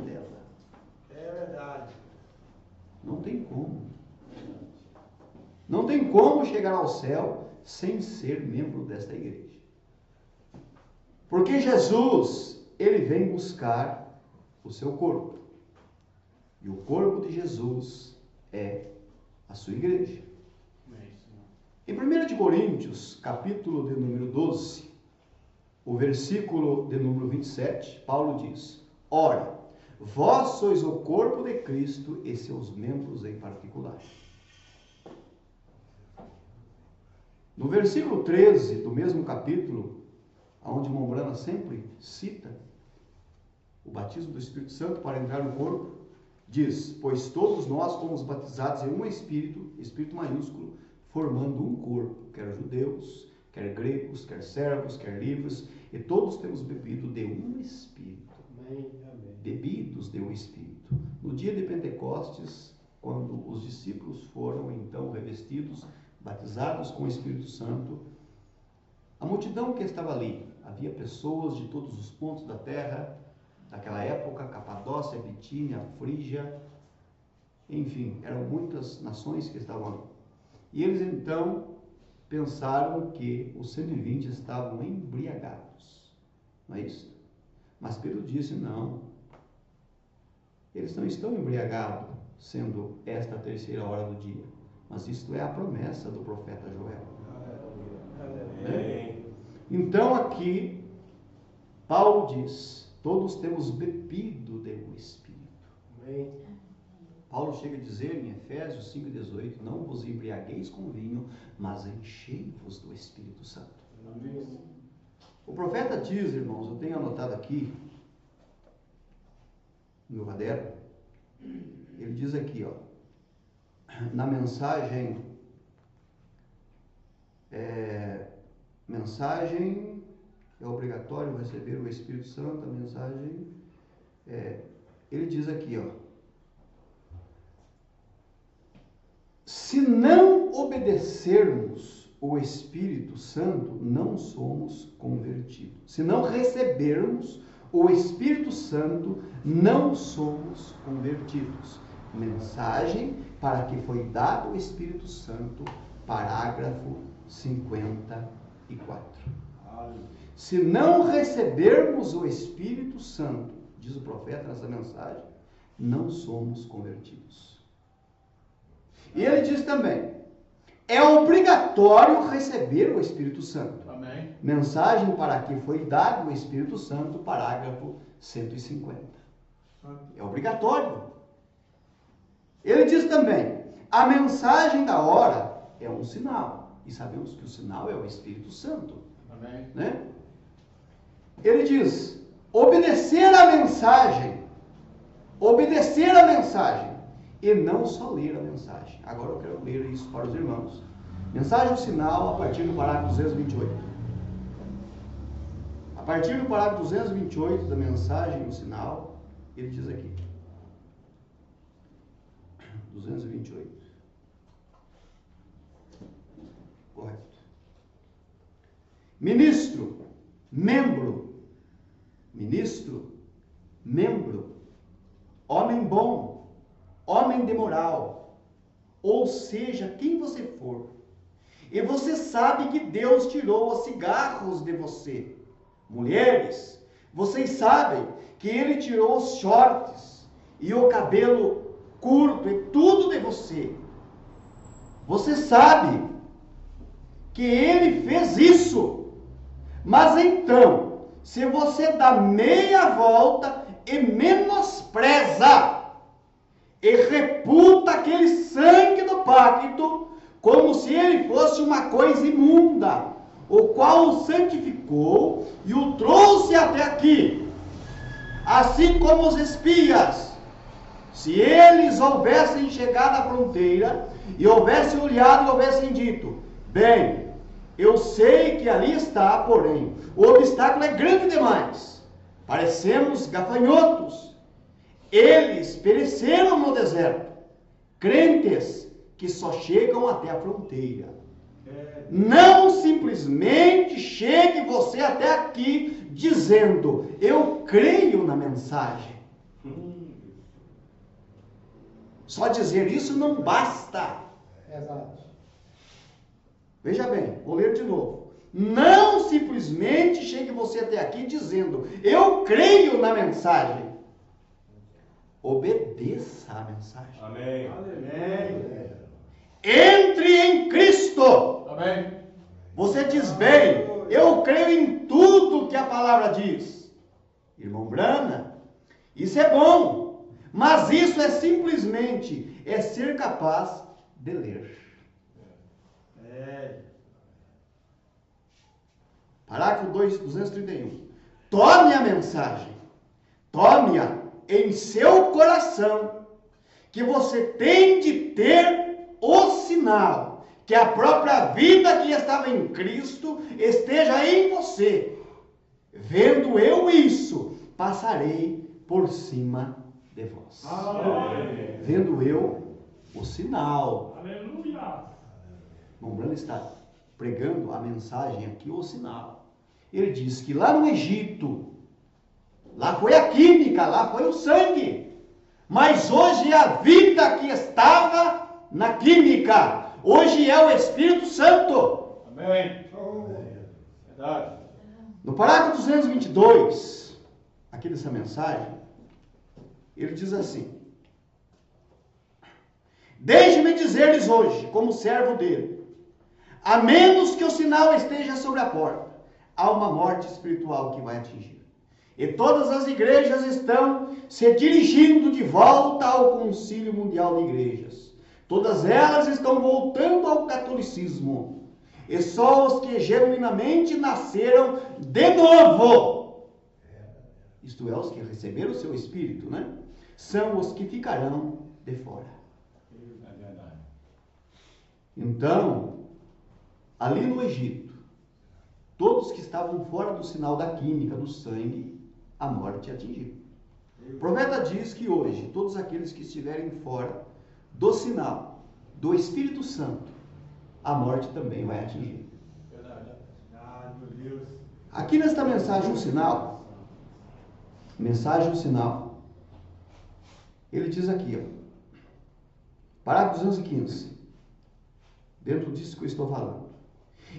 dela. É verdade. Não tem como. Não tem como chegar ao céu sem ser membro desta igreja. Porque Jesus, ele vem buscar o seu corpo. E o corpo de Jesus é a sua igreja. Em 1 Coríntios, capítulo de número 12, o versículo de número 27, Paulo diz: ora, vós sois o corpo de Cristo e seus membros em particular. No versículo 13 do mesmo capítulo, onde Mombrana sempre cita o batismo do Espírito Santo para entrar no corpo, diz: pois todos nós fomos batizados em um Espírito, Espírito maiúsculo, formando um corpo, quer judeus, quer gregos, quer servos, quer livres, e todos temos bebido de um Espírito. Amém. Amém. Bebidos de um Espírito. No dia de Pentecostes, quando os discípulos foram então revestidos, batizados com o Espírito Santo, a multidão que estava ali, havia pessoas de todos os pontos da terra, daquela época, Capadócia, Bitínia, Frígia, enfim, eram muitas nações que estavam ali. E eles então pensaram que os 120 estavam embriagados, não é isso? Mas Pedro disse: não, eles não estão embriagados, sendo esta a terceira hora do dia, mas isto é a promessa do profeta Joel. Amém. Então aqui Paulo diz: todos temos bebido do Espírito. Amém. Paulo chega a dizer em Efésios 5,18: não vos embriagueis com vinho, mas enchei-vos do Espírito Santo. Amém. O profeta diz, irmãos, eu tenho anotado aqui no meu caderno, ele diz aqui, ó, na mensagem é obrigatório receber o Espírito Santo, a mensagem, ele diz aqui, ó, se não obedecermos o Espírito Santo, não somos convertidos. Se não recebermos o Espírito Santo, não somos convertidos. Mensagem para que foi dado o Espírito Santo, parágrafo 54. Se não recebermos o Espírito Santo, diz o profeta nessa mensagem, não somos convertidos. E ele diz também: é obrigatório receber o Espírito Santo. Amém. Mensagem para que foi dado o Espírito Santo, parágrafo 150. É obrigatório. Ele diz também: a mensagem da hora é um sinal. E sabemos que o sinal é o Espírito Santo. Amém. Né? Ele diz: obedecer a mensagem. Obedecer a mensagem. E não só ler a mensagem. Agora eu quero ler isso para os irmãos. Mensagem do sinal, a partir do parágrafo 228. A partir do parágrafo 228 da mensagem do sinal, ele diz aqui. 228. Correto. Ministro, membro, homem bom, homem de moral, ou seja, quem você for, e você sabe que Deus tirou os cigarros de você. Mulheres, Vocês sabem que ele tirou os shorts e o cabelo curto e tudo de você. Você sabe que ele fez isso. Mas então, se você dá meia volta e menospreza e reputa aquele sangue do pacto como se ele fosse uma coisa imunda, o qual o santificou e o trouxe até aqui, assim como os espias, se eles houvessem chegado à fronteira e houvessem olhado e houvessem dito: bem, eu sei que ali está, porém, o obstáculo é grande demais, parecemos gafanhotos. Eles pereceram no deserto, crentes que só chegam até a fronteira. Não simplesmente chegue você até aqui dizendo: eu creio na mensagem. Só dizer isso não basta. Exato. Veja bem, vou ler de novo. Não simplesmente chegue você até aqui dizendo: eu creio na mensagem. Obedeça a mensagem. Amém. Amém. Entre em Cristo. Amém. Você diz: bem, eu creio em tudo que a palavra diz. Irmão Brana, isso é bom, mas isso é simplesmente ser capaz de ler. Parágrafo 231. Tome a mensagem, tome-a em seu coração, que você tem de ter o sinal, que a própria vida que estava em Cristo esteja em você. Vendo eu isso, passarei por cima de vós. Amém. Vendo eu o sinal. Aleluia. Mombrano está pregando a mensagem aqui, o sinal. Ele diz que lá no Egito, lá foi a química, lá foi o sangue. Mas hoje é a vida que estava na química. Hoje é o Espírito Santo. Amém. Verdade. No parágrafo 222, aqui dessa mensagem, ele diz assim: deixe-me dizer-lhes hoje, como servo dele, a menos que o sinal esteja sobre a porta, há uma morte espiritual que vai atingir. E todas as igrejas estão se dirigindo de volta ao Concílio Mundial de Igrejas. Todas elas estão voltando ao catolicismo. E só os que genuinamente nasceram de novo, isto é, os que receberam o seu Espírito, né? São os que ficarão de fora. É verdade. Então, ali no Egito, todos que estavam fora do sinal da química, do sangue, a morte atingiu. O profeta diz que hoje, todos aqueles que estiverem fora do sinal do Espírito Santo, a morte também vai atingir. Verdade. Meu Deus. Aqui nesta mensagem, o sinal, ele diz aqui, ó, parágrafo 215, dentro disso que eu estou falando.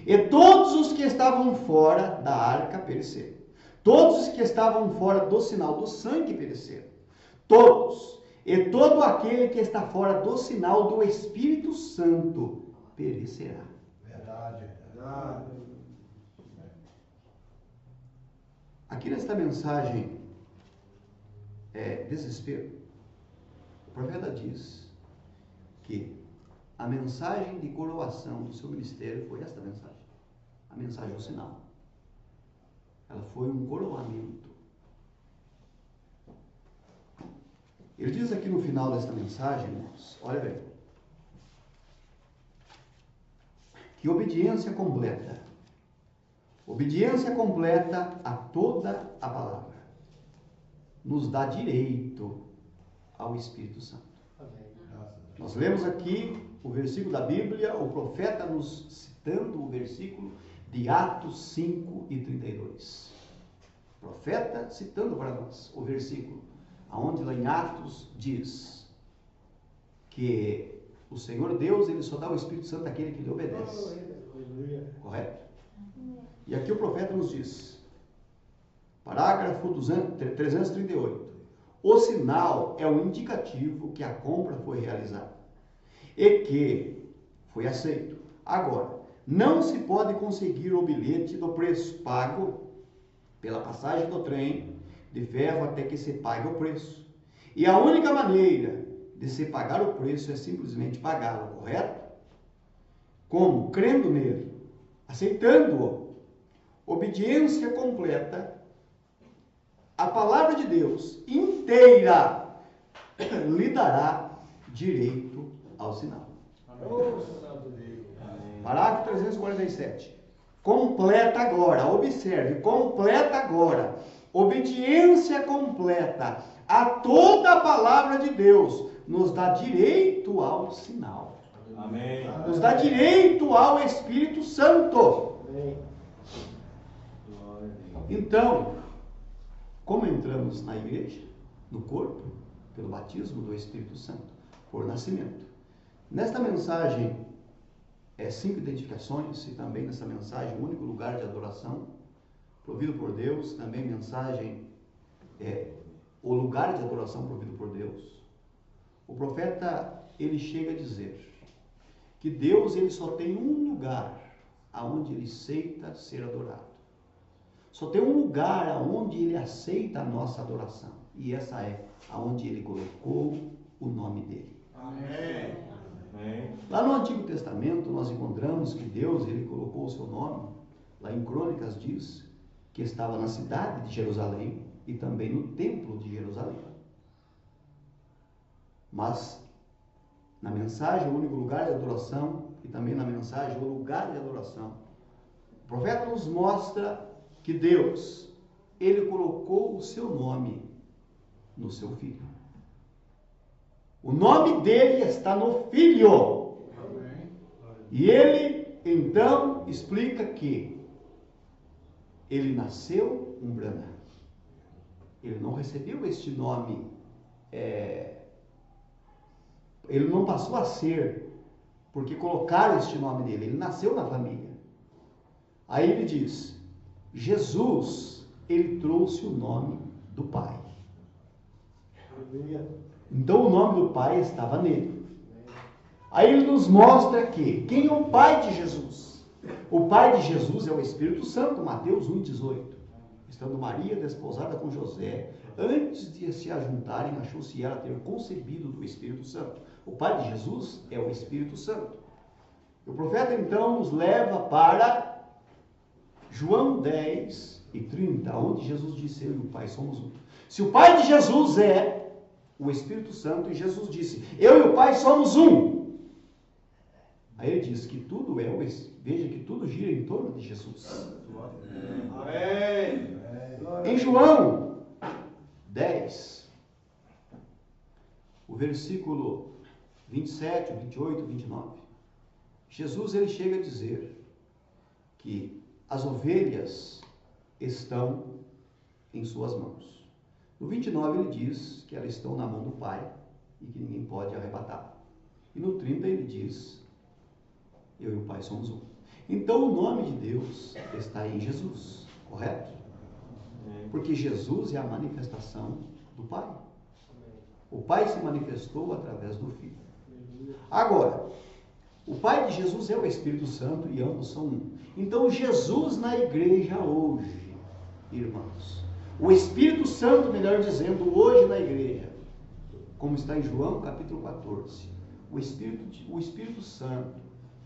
E todos os que estavam fora da arca pereceram. Todos os que estavam fora do sinal do sangue pereceram. Todos. E todo aquele que está fora do sinal do Espírito Santo perecerá. Verdade. Aqui nesta mensagem, desespero, o profeta diz que a mensagem de coroação do seu ministério foi esta mensagem. A mensagem do sinal. Ela foi um coroamento. Ele diz aqui no final desta mensagem, irmãos, olha bem, que obediência completa a toda a palavra, nos dá direito ao Espírito Santo. Nós lemos aqui o versículo da Bíblia, o profeta nos citando o versículo de Atos 5 e 32. O profeta citando para nós o versículo, onde lá em Atos diz que o Senhor Deus, ele só dá o Espírito Santo àquele que lhe obedece. Correto? E aqui o profeta nos diz Parágrafo 338. O sinal é o indicativo que a compra foi realizada e que foi aceito. Agora, não se pode conseguir o bilhete do preço pago pela passagem do trem de ferro até que se pague o preço. E a única maneira de se pagar o preço é simplesmente pagá-lo, correto? Como? Crendo nele, aceitando-o. Obediência completa. A palavra de Deus inteira lhe dará direito ao sinal. Parágrafo 347. Completa agora, observe, completa agora. Obediência completa a toda a palavra de Deus nos dá direito ao sinal. Amém. Nos dá direito ao Espírito Santo. Amém. Então, como entramos na igreja, no corpo, pelo batismo do Espírito Santo, por nascimento. Nesta mensagem, 5 identificações, e também nessa mensagem, o único lugar de adoração, provido por Deus, também mensagem, o lugar de adoração provido por Deus. O profeta, ele chega a dizer que Deus, ele só tem um lugar aonde ele aceita ser adorado. Só tem um lugar aonde ele aceita a nossa adoração. E essa é aonde ele colocou o nome dele. Amém. Amém. Lá no Antigo Testamento nós encontramos que Deus, ele colocou o seu nome. Lá em Crônicas diz que estava na cidade de Jerusalém e também no templo de Jerusalém. Mas na mensagem, o único lugar de adoração, e também na mensagem, o lugar de adoração, o profeta nos mostra que Deus, ele colocou o seu nome no seu Filho. O nome dele está no Filho. E ele, então, explica que ele nasceu umbrana. Ele não recebeu este nome, ele não passou a ser, porque colocaram este nome nele. Ele nasceu na família. Aí ele diz, Jesus, ele trouxe o nome do Pai. Então o nome do Pai estava nele. Aí ele nos mostra que quem é o Pai de Jesus? O Pai de Jesus é o Espírito Santo, Mateus 1,18. Estando Maria desposada com José, antes de se ajuntarem, achou-se ela ter concebido do Espírito Santo. O Pai de Jesus é o Espírito Santo. O profeta então nos leva para João 10:30, onde Jesus disse, eu e o Pai somos um. Se o Pai de Jesus é o Espírito Santo, e Jesus disse, eu e o Pai somos um. Aí ele diz que tudo veja que tudo gira em torno de Jesus. Amém. Em João 10, o versículo 27, 28, 29, Jesus, ele chega a dizer que as ovelhas estão em suas mãos. No 29 ele diz que elas estão na mão do Pai e que ninguém pode arrebatar. E no 30 ele diz, eu e o Pai somos um. Então o nome de Deus está em Jesus, correto? Porque Jesus é a manifestação do Pai. O Pai se manifestou através do Filho. Agora, o Pai de Jesus é o Espírito Santo e ambos são um. Então Jesus na igreja hoje, irmãos, o Espírito Santo, melhor dizendo, hoje na igreja, como está em João capítulo 14, o Espírito Santo,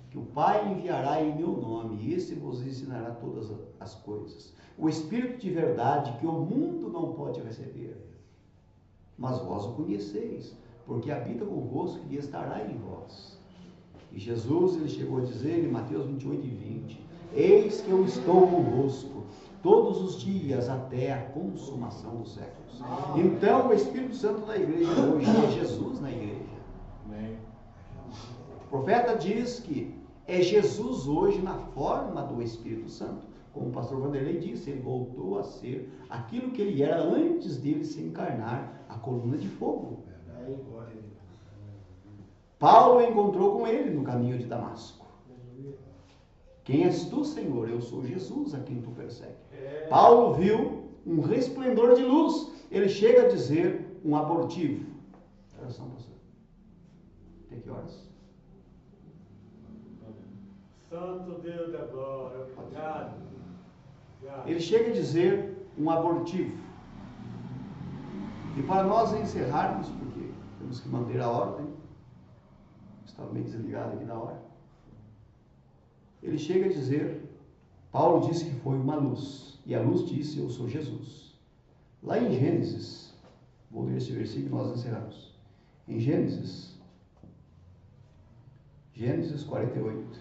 que o Pai enviará em meu nome, e esse vos ensinará todas as coisas. O Espírito de verdade, que o mundo não pode receber, mas vós o conheceis, porque habita convosco e estará em vós. E Jesus, ele chegou a dizer em Mateus 28:20, eis que eu estou convosco todos os dias até a consumação dos séculos. Então o Espírito Santo na igreja hoje é Jesus na igreja. Amém. O profeta diz que é Jesus hoje na forma do Espírito Santo. Como o pastor Vanderlei disse, ele voltou a ser aquilo que ele era antes dele se encarnar, a coluna de fogo. Paulo encontrou com ele no caminho de Damasco. Quem és tu, Senhor? Eu sou Jesus a quem tu persegues. Paulo viu um resplendor de luz. Ele chega a dizer um abortivo. Oração, pastor. Tem que horas? Santo Deus da glória. Obrigado. Ele chega a dizer um abortivo. E para nós encerrarmos, porque temos que manter a ordem, estava meio desligado aqui na hora. Ele chega a dizer, Paulo disse que foi uma luz, e a luz disse, eu sou Jesus. Lá em Gênesis, vou ler esse versículo e nós encerramos. Em Gênesis 48.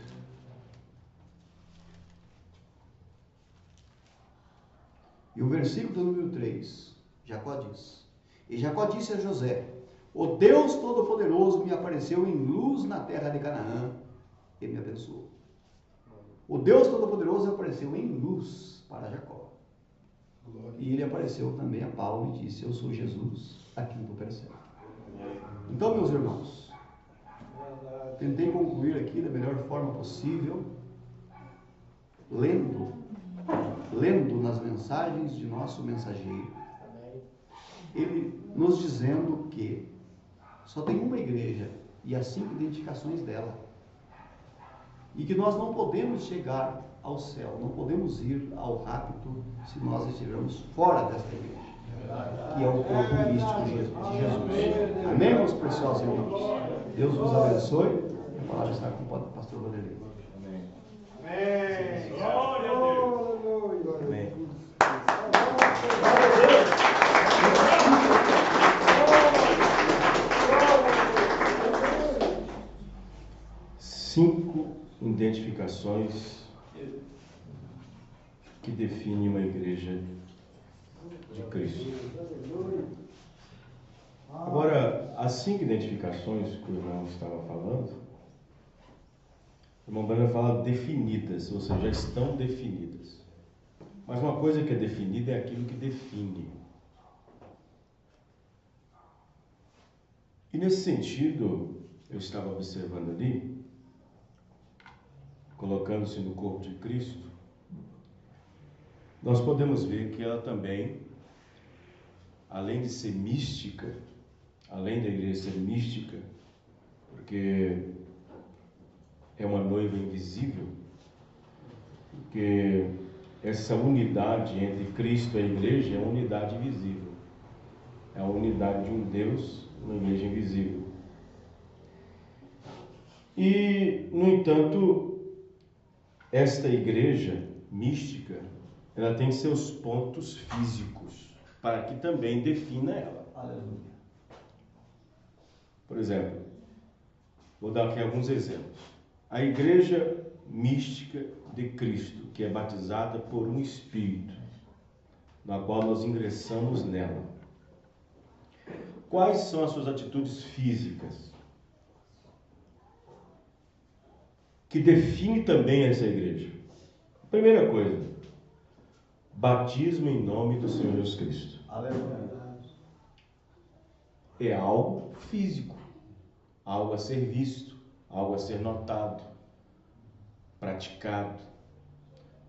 E o versículo número 3, Jacó diz, e Jacó disse a José, o Deus Todo-Poderoso me apareceu em luz na terra de Canaã e me abençoou. O Deus Todo-Poderoso apareceu em luz para Jacó. E ele apareceu também a Paulo e disse, eu sou Jesus, a quem tu persegues. Então, meus irmãos, tentei concluir aqui da melhor forma possível, lendo nas mensagens de nosso mensageiro, ele nos dizendo que só tem uma igreja e as 5 identificações dela, e que nós não podemos chegar ao céu, não podemos ir ao rapto se nós estivermos fora desta igreja, que é o corpo místico de Jesus. Amém, meus preciosos irmãos? Deus vos abençoe. A palavra está com o pastor Vanderlei. Amém. Amém. Glória a Deus. Amém. 5 identificações que definem uma igreja de Cristo. Agora, as 5 identificações que o irmão estava falando, o irmão Branham fala definidas, ou seja, já estão definidas. Mas uma coisa que é definida é aquilo que define. E nesse sentido, eu estava observando ali, colocando-se no corpo de Cristo, nós podemos ver que ela também, além de ser mística, além da igreja ser mística, porque é uma noiva invisível, porque essa unidade entre Cristo e a igreja é uma unidade visível, é a unidade de um Deus, uma igreja invisível. E, no entanto, esta igreja mística, ela tem seus pontos físicos, para que também defina ela. Aleluia. Por exemplo, vou dar aqui alguns exemplos. A igreja mística de Cristo, que é batizada por um Espírito, na qual nós ingressamos nela. Quais são as suas atitudes físicas? Que define também essa igreja. Primeira coisa, batismo em nome do Senhor Jesus Cristo. Aleluia. É algo físico, algo a ser visto, algo a ser notado, praticado.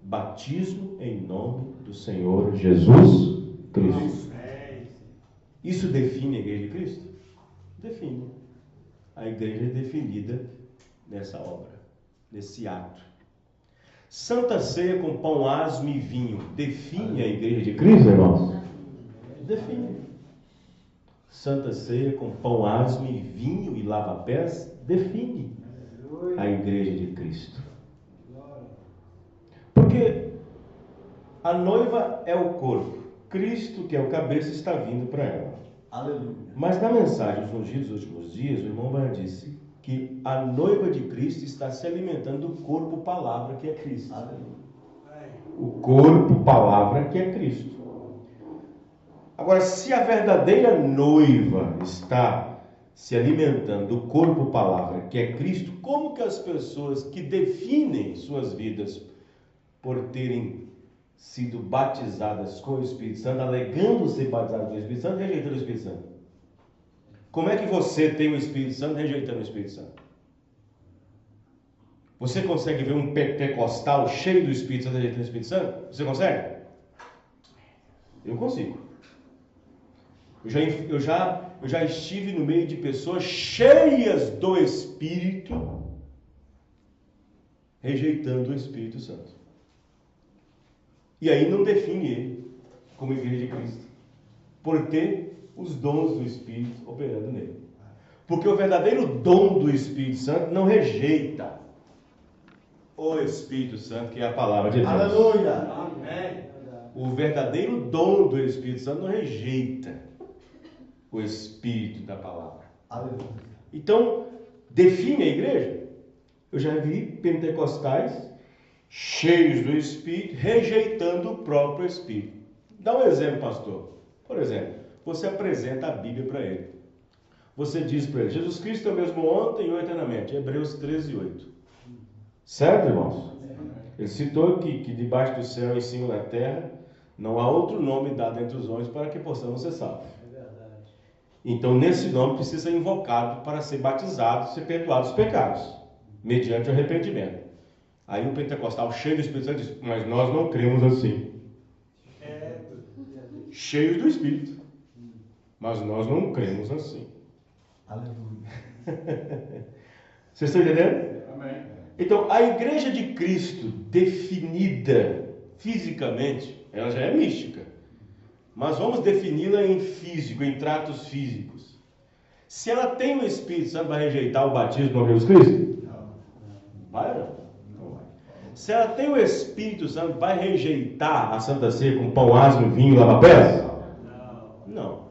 Batismo em nome do Senhor Jesus Cristo. Isso define a igreja de Cristo? Define. A igreja é definida nessa obra, nesse ato. Santa Ceia com pão asmo e vinho define a igreja de Cristo, irmãos? Define. Santa Ceia com pão asmo e vinho e lava-pés define a igreja de Cristo. Porque a noiva é o corpo, Cristo, que é o cabeça, está vindo para ela. Aleluia. Mas na mensagem dos ungidos dos últimos dias, o irmão Branham disse que a noiva de Cristo está se alimentando do corpo palavra que é Cristo. Aleluia. O corpo palavra que é Cristo. Agora, se a verdadeira noiva está se alimentando do corpo palavra que é Cristo, como que as pessoas que definem suas vidas por terem sido batizadas com o Espírito Santo, alegando ser batizadas com o Espírito Santo, rejeitando o Espírito Santo? Como é que você tem o Espírito Santo rejeitando o Espírito Santo? Você consegue ver um pentecostal cheio do Espírito Santo rejeitando o Espírito Santo? Você consegue? Eu não consigo. Eu já estive no meio de pessoas cheias do Espírito, rejeitando o Espírito Santo. E aí não define ele como igreja de Cristo, por ter os dons do Espírito operando nele. Porque o verdadeiro dom do Espírito Santo não rejeita o Espírito Santo, que é a palavra de Deus. Aleluia! Amém. O verdadeiro dom do Espírito Santo não rejeita o Espírito da palavra. Aleluia! Então, define a igreja. Eu já vi pentecostais cheios do Espírito, rejeitando o próprio Espírito. Dá um exemplo, pastor. Por exemplo, você apresenta a Bíblia para ele. Você diz para ele, Jesus Cristo é o mesmo ontem e hoje eternamente. Hebreus 13:8. Certo, irmãos? Ele citou aqui que debaixo do céu e em cima da terra não há outro nome dado entre os homens para que possamos ser salvos. Então, nesse nome precisa ser invocado para ser batizado, ser perdoado os pecados, mediante o arrependimento. Aí o pentecostal cheio do Espírito Santo diz, mas nós não cremos assim. Cheios do Espírito, mas nós não cremos assim. Aleluia! Vocês estão entendendo? Amém. Então, a igreja de Cristo, definida fisicamente, ela já é mística. Mas vamos defini-la em físico, em tratos físicos. Se ela tem o Espírito Santo, vai rejeitar o batismo no nome de Jesus Cristo? Não. Vai ou não? Não vai. Se ela tem o Espírito Santo, vai rejeitar a Santa Ceia com pão asmo, vinho e lava-pés? Não.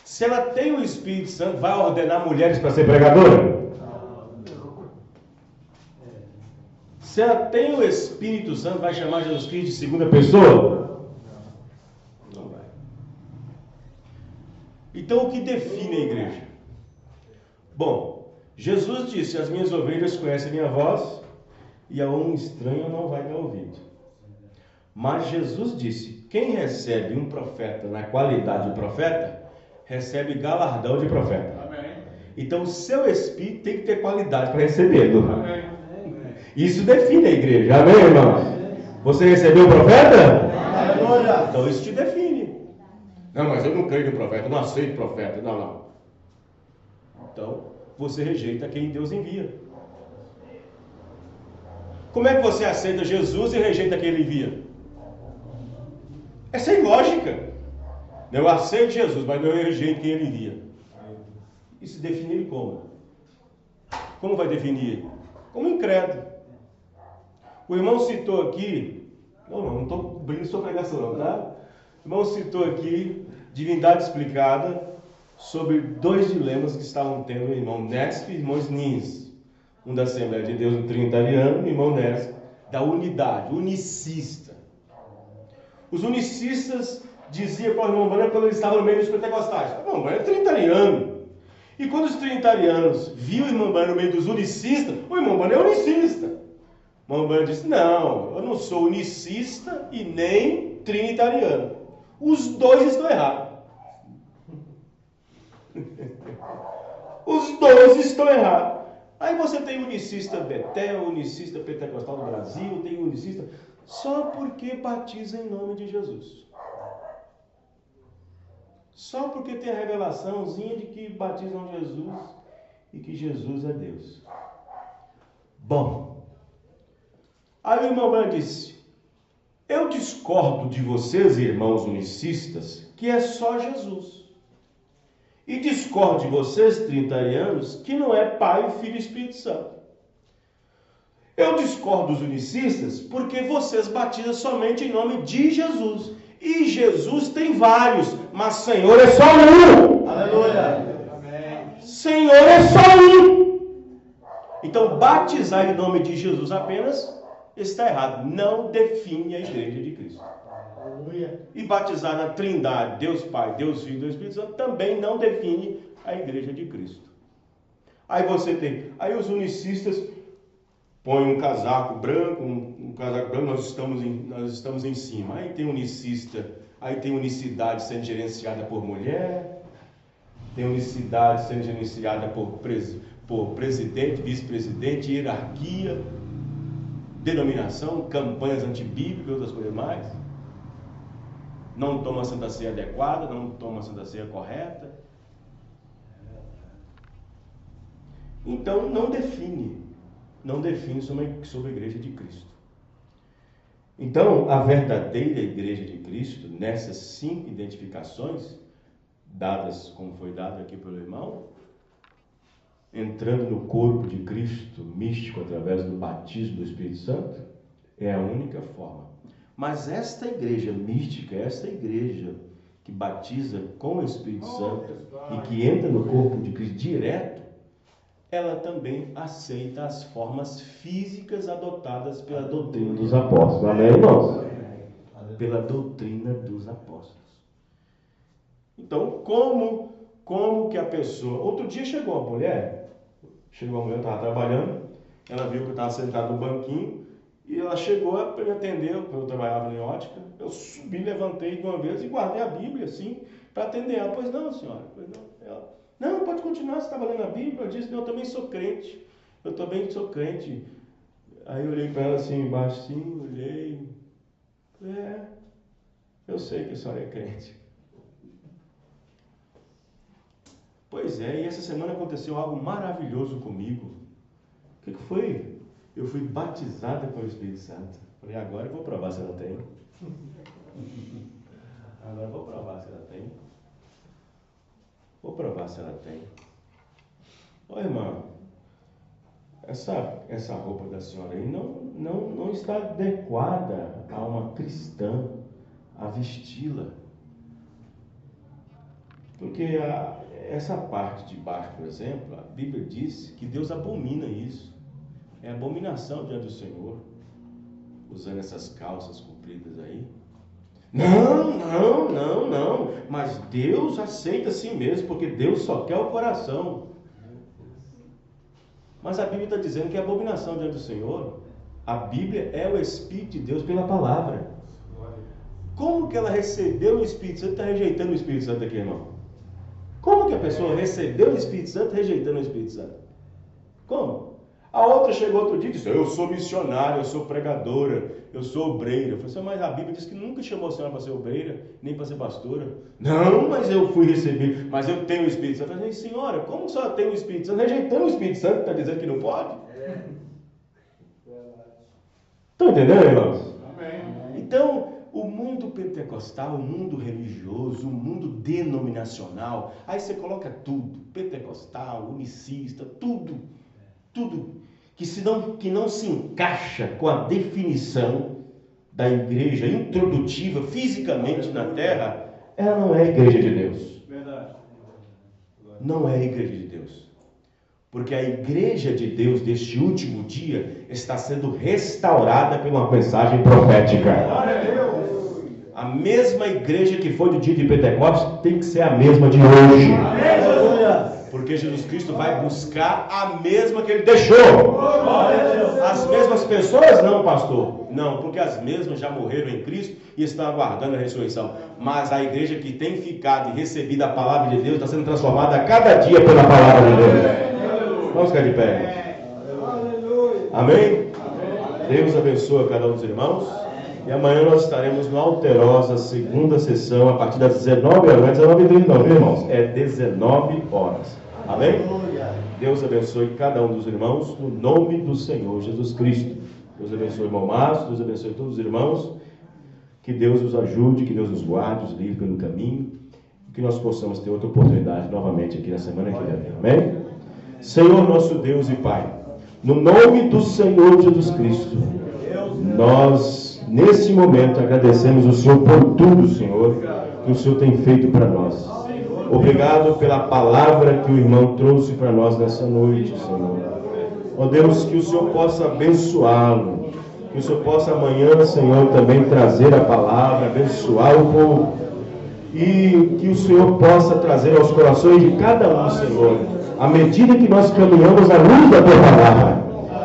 Se ela tem o Espírito Santo, vai ordenar mulheres para ser pregadora? Se ela tem o Espírito Santo, vai chamar Jesus Cristo de segunda pessoa? Não vai. Então, o que define a igreja? Bom, Jesus disse, as minhas ovelhas conhecem a minha voz e a um estranho não vai dar ouvido. Mas Jesus disse, quem recebe um profeta na qualidade de profeta, recebe galardão de profeta. Amém. Então, o seu Espírito tem que ter qualidade para recebê-lo. Amém. Isso define a igreja. Amém, irmãos? Você recebeu o profeta? Aleluia! Então isso te define. Não, mas eu não creio no profeta, eu não aceito profeta. Não. Então, você rejeita quem Deus envia. Como é que você aceita Jesus e rejeita quem Ele envia? É sem lógica. Eu aceito Jesus, mas não rejeito quem Ele envia. Isso define Ele como? Como vai definir? Como incrédulo. O irmão citou aqui, não estou cobrindo sua pregação não, tá? O irmão citou aqui, divindade explicada, sobre 2 dilemas que estavam tendo o irmão Nesp e o irmão Snins. Um da Assembleia de Deus, um trinitariano, e o irmão Nesp, da unidade, unicista. Os unicistas diziam para o irmão Branco quando ele estava no meio dos pentecostais, o irmão Branco é trinitariano. E quando os trinitarianos viam o irmão Branco no meio dos unicistas, o irmão Branco é unicista. O irmão Branco disse, não, eu não sou unicista e nem trinitariano. Os dois estão errados. Os dois estão errados. Aí você tem unicista Betel, unicista pentecostal no Brasil, tem unicista só porque batiza em nome de Jesus. Só porque tem a revelaçãozinha de que batizam Jesus e que Jesus é Deus. Bom, aí o irmão Branco disse, eu discordo de vocês, irmãos unicistas, que é só Jesus. E discordo de vocês, trinitarianos, que não é Pai, Filho e Espírito Santo. Eu discordo dos unicistas porque vocês batizam somente em nome de Jesus. E Jesus tem vários, mas Senhor é só um. Aleluia! Senhor é só um. Então, batizar em nome de Jesus apenas está errado. Não define a igreja de Cristo. E batizar na Trindade, Deus Pai, Deus Filho e Deus Espírito Santo, também não define a igreja de Cristo. Aí você tem, aí os unicistas põem um casaco branco, nós estamos em cima. Aí tem unicista, aí tem unicidade sendo gerenciada por mulher, tem unicidade sendo gerenciada por presidente, vice-presidente, hierarquia, denominação, campanhas antibíblicas, outras coisas mais. não toma a Santa Ceia adequada, não toma a Santa Ceia correta. Então, não define sobre a igreja de Cristo. Então, a verdadeira igreja de Cristo, nessas 5 identificações, dadas como foi dado aqui pelo irmão, entrando no corpo de Cristo místico através do batismo do Espírito Santo, é a única forma. Mas esta igreja mística, esta igreja que batiza com o Espírito Santo e que entra no corpo de Cristo direto, ela também aceita as formas físicas adotadas pela doutrina dos apóstolos. Amém, irmãos? Pela doutrina dos apóstolos. Então, como que a pessoa... Outro dia chegou uma mulher, eu estava trabalhando, ela viu que eu estava sentado no banquinho, e ela chegou para me atender, eu trabalhava em ótica, eu subi, levantei de uma vez e guardei a Bíblia, assim, para atender ela. Pois não, senhora, pois não. Ela, não, pode continuar, você estava lendo a Bíblia? Eu disse, não, eu também sou crente, Aí eu olhei para ela assim, embaixo assim, olhei, falei, eu sei que a senhora é crente. Pois é, e essa semana aconteceu algo maravilhoso comigo. O que foi? Eu fui batizada pelo Espírito Santo. Falei, agora eu vou provar se ela tem. Agora eu vou provar se ela tem. Vou provar se ela tem. Ô irmã, essa roupa da senhora aí não está adequada a uma cristã, a vesti-la. Porque essa parte de baixo, por exemplo, a Bíblia diz que Deus abomina isso. É abominação diante do Senhor, usando essas calças compridas aí. Não, mas Deus aceita assim mesmo, porque Deus só quer o coração. Mas a Bíblia está dizendo que é abominação diante do Senhor. A Bíblia é o Espírito de Deus pela palavra. Como que ela recebeu o Espírito Santo e está rejeitando o Espírito Santo aqui, irmão? Como que a pessoa recebeu o Espírito Santo rejeitando o Espírito Santo? Como? A outra chegou outro dia e disse, eu sou missionária, eu sou pregadora, eu sou obreira. Eu falei, mas a Bíblia diz que nunca chamou a senhora para ser obreira, nem para ser pastora. Não, mas eu fui receber, mas eu tenho o Espírito Santo. Eu falei, senhora, como a senhora tem o Espírito Santo? Rejeitando o Espírito Santo, está dizendo que não pode? Estão entendendo, irmãos? Amém. Então, o mundo pentecostal, o mundo religioso, o mundo denominacional, aí você coloca tudo, pentecostal, unicista, tudo que não se encaixa com a definição da igreja introdutiva fisicamente na terra, ela não é a igreja de Deus. Verdade. Não é a igreja de Deus. Porque a igreja de Deus deste último dia está sendo restaurada por uma mensagem profética. A mesma igreja que foi do dia de Pentecostes tem que ser a mesma de hoje. Porque Jesus Cristo vai buscar a mesma que ele deixou. As mesmas pessoas? Não, pastor. Não, porque as mesmas já morreram em Cristo e estão aguardando a ressurreição. Mas a igreja que tem ficado e recebido a palavra de Deus está sendo transformada a cada dia pela palavra de Deus. Vamos ficar de pé. Amém? Deus abençoe a cada um dos irmãos. E amanhã nós estaremos no Alterosa, segunda sessão, a partir das 19 horas. Não é 19h30 não, viu, irmãos? É 19 horas. Amém? Deus abençoe cada um dos irmãos, no nome do Senhor Jesus Cristo. Deus abençoe o irmão Márcio, Deus abençoe todos os irmãos. Que Deus nos ajude, que Deus nos guarde, nos livre pelo caminho. Que nós possamos ter outra oportunidade novamente aqui na semana que vem. Amém? Senhor nosso Deus e Pai, no nome do Senhor Jesus Cristo, nós, nesse momento, agradecemos o Senhor por tudo, Senhor, que o Senhor tem feito para nós. Obrigado pela palavra que o irmão trouxe para nós nessa noite, Senhor. Ó Deus, que o Senhor possa abençoá-lo, que o Senhor possa amanhã, Senhor, também trazer a palavra, abençoar o povo, e que o Senhor possa trazer aos corações de cada um, Senhor, à medida que nós caminhamos à luz da Tua palavra.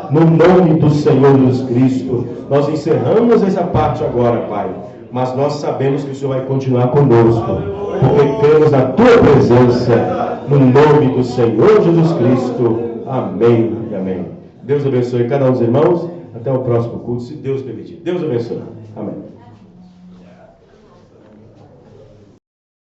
No nome do Senhor Jesus Cristo, nós encerramos essa parte agora, Pai, mas nós sabemos que o Senhor vai continuar conosco, porque cremos na Tua presença, no nome do Senhor Jesus Cristo. Amém e amém. Deus abençoe cada um dos irmãos. Até o próximo culto, se Deus permitir. Deus abençoe. Amém.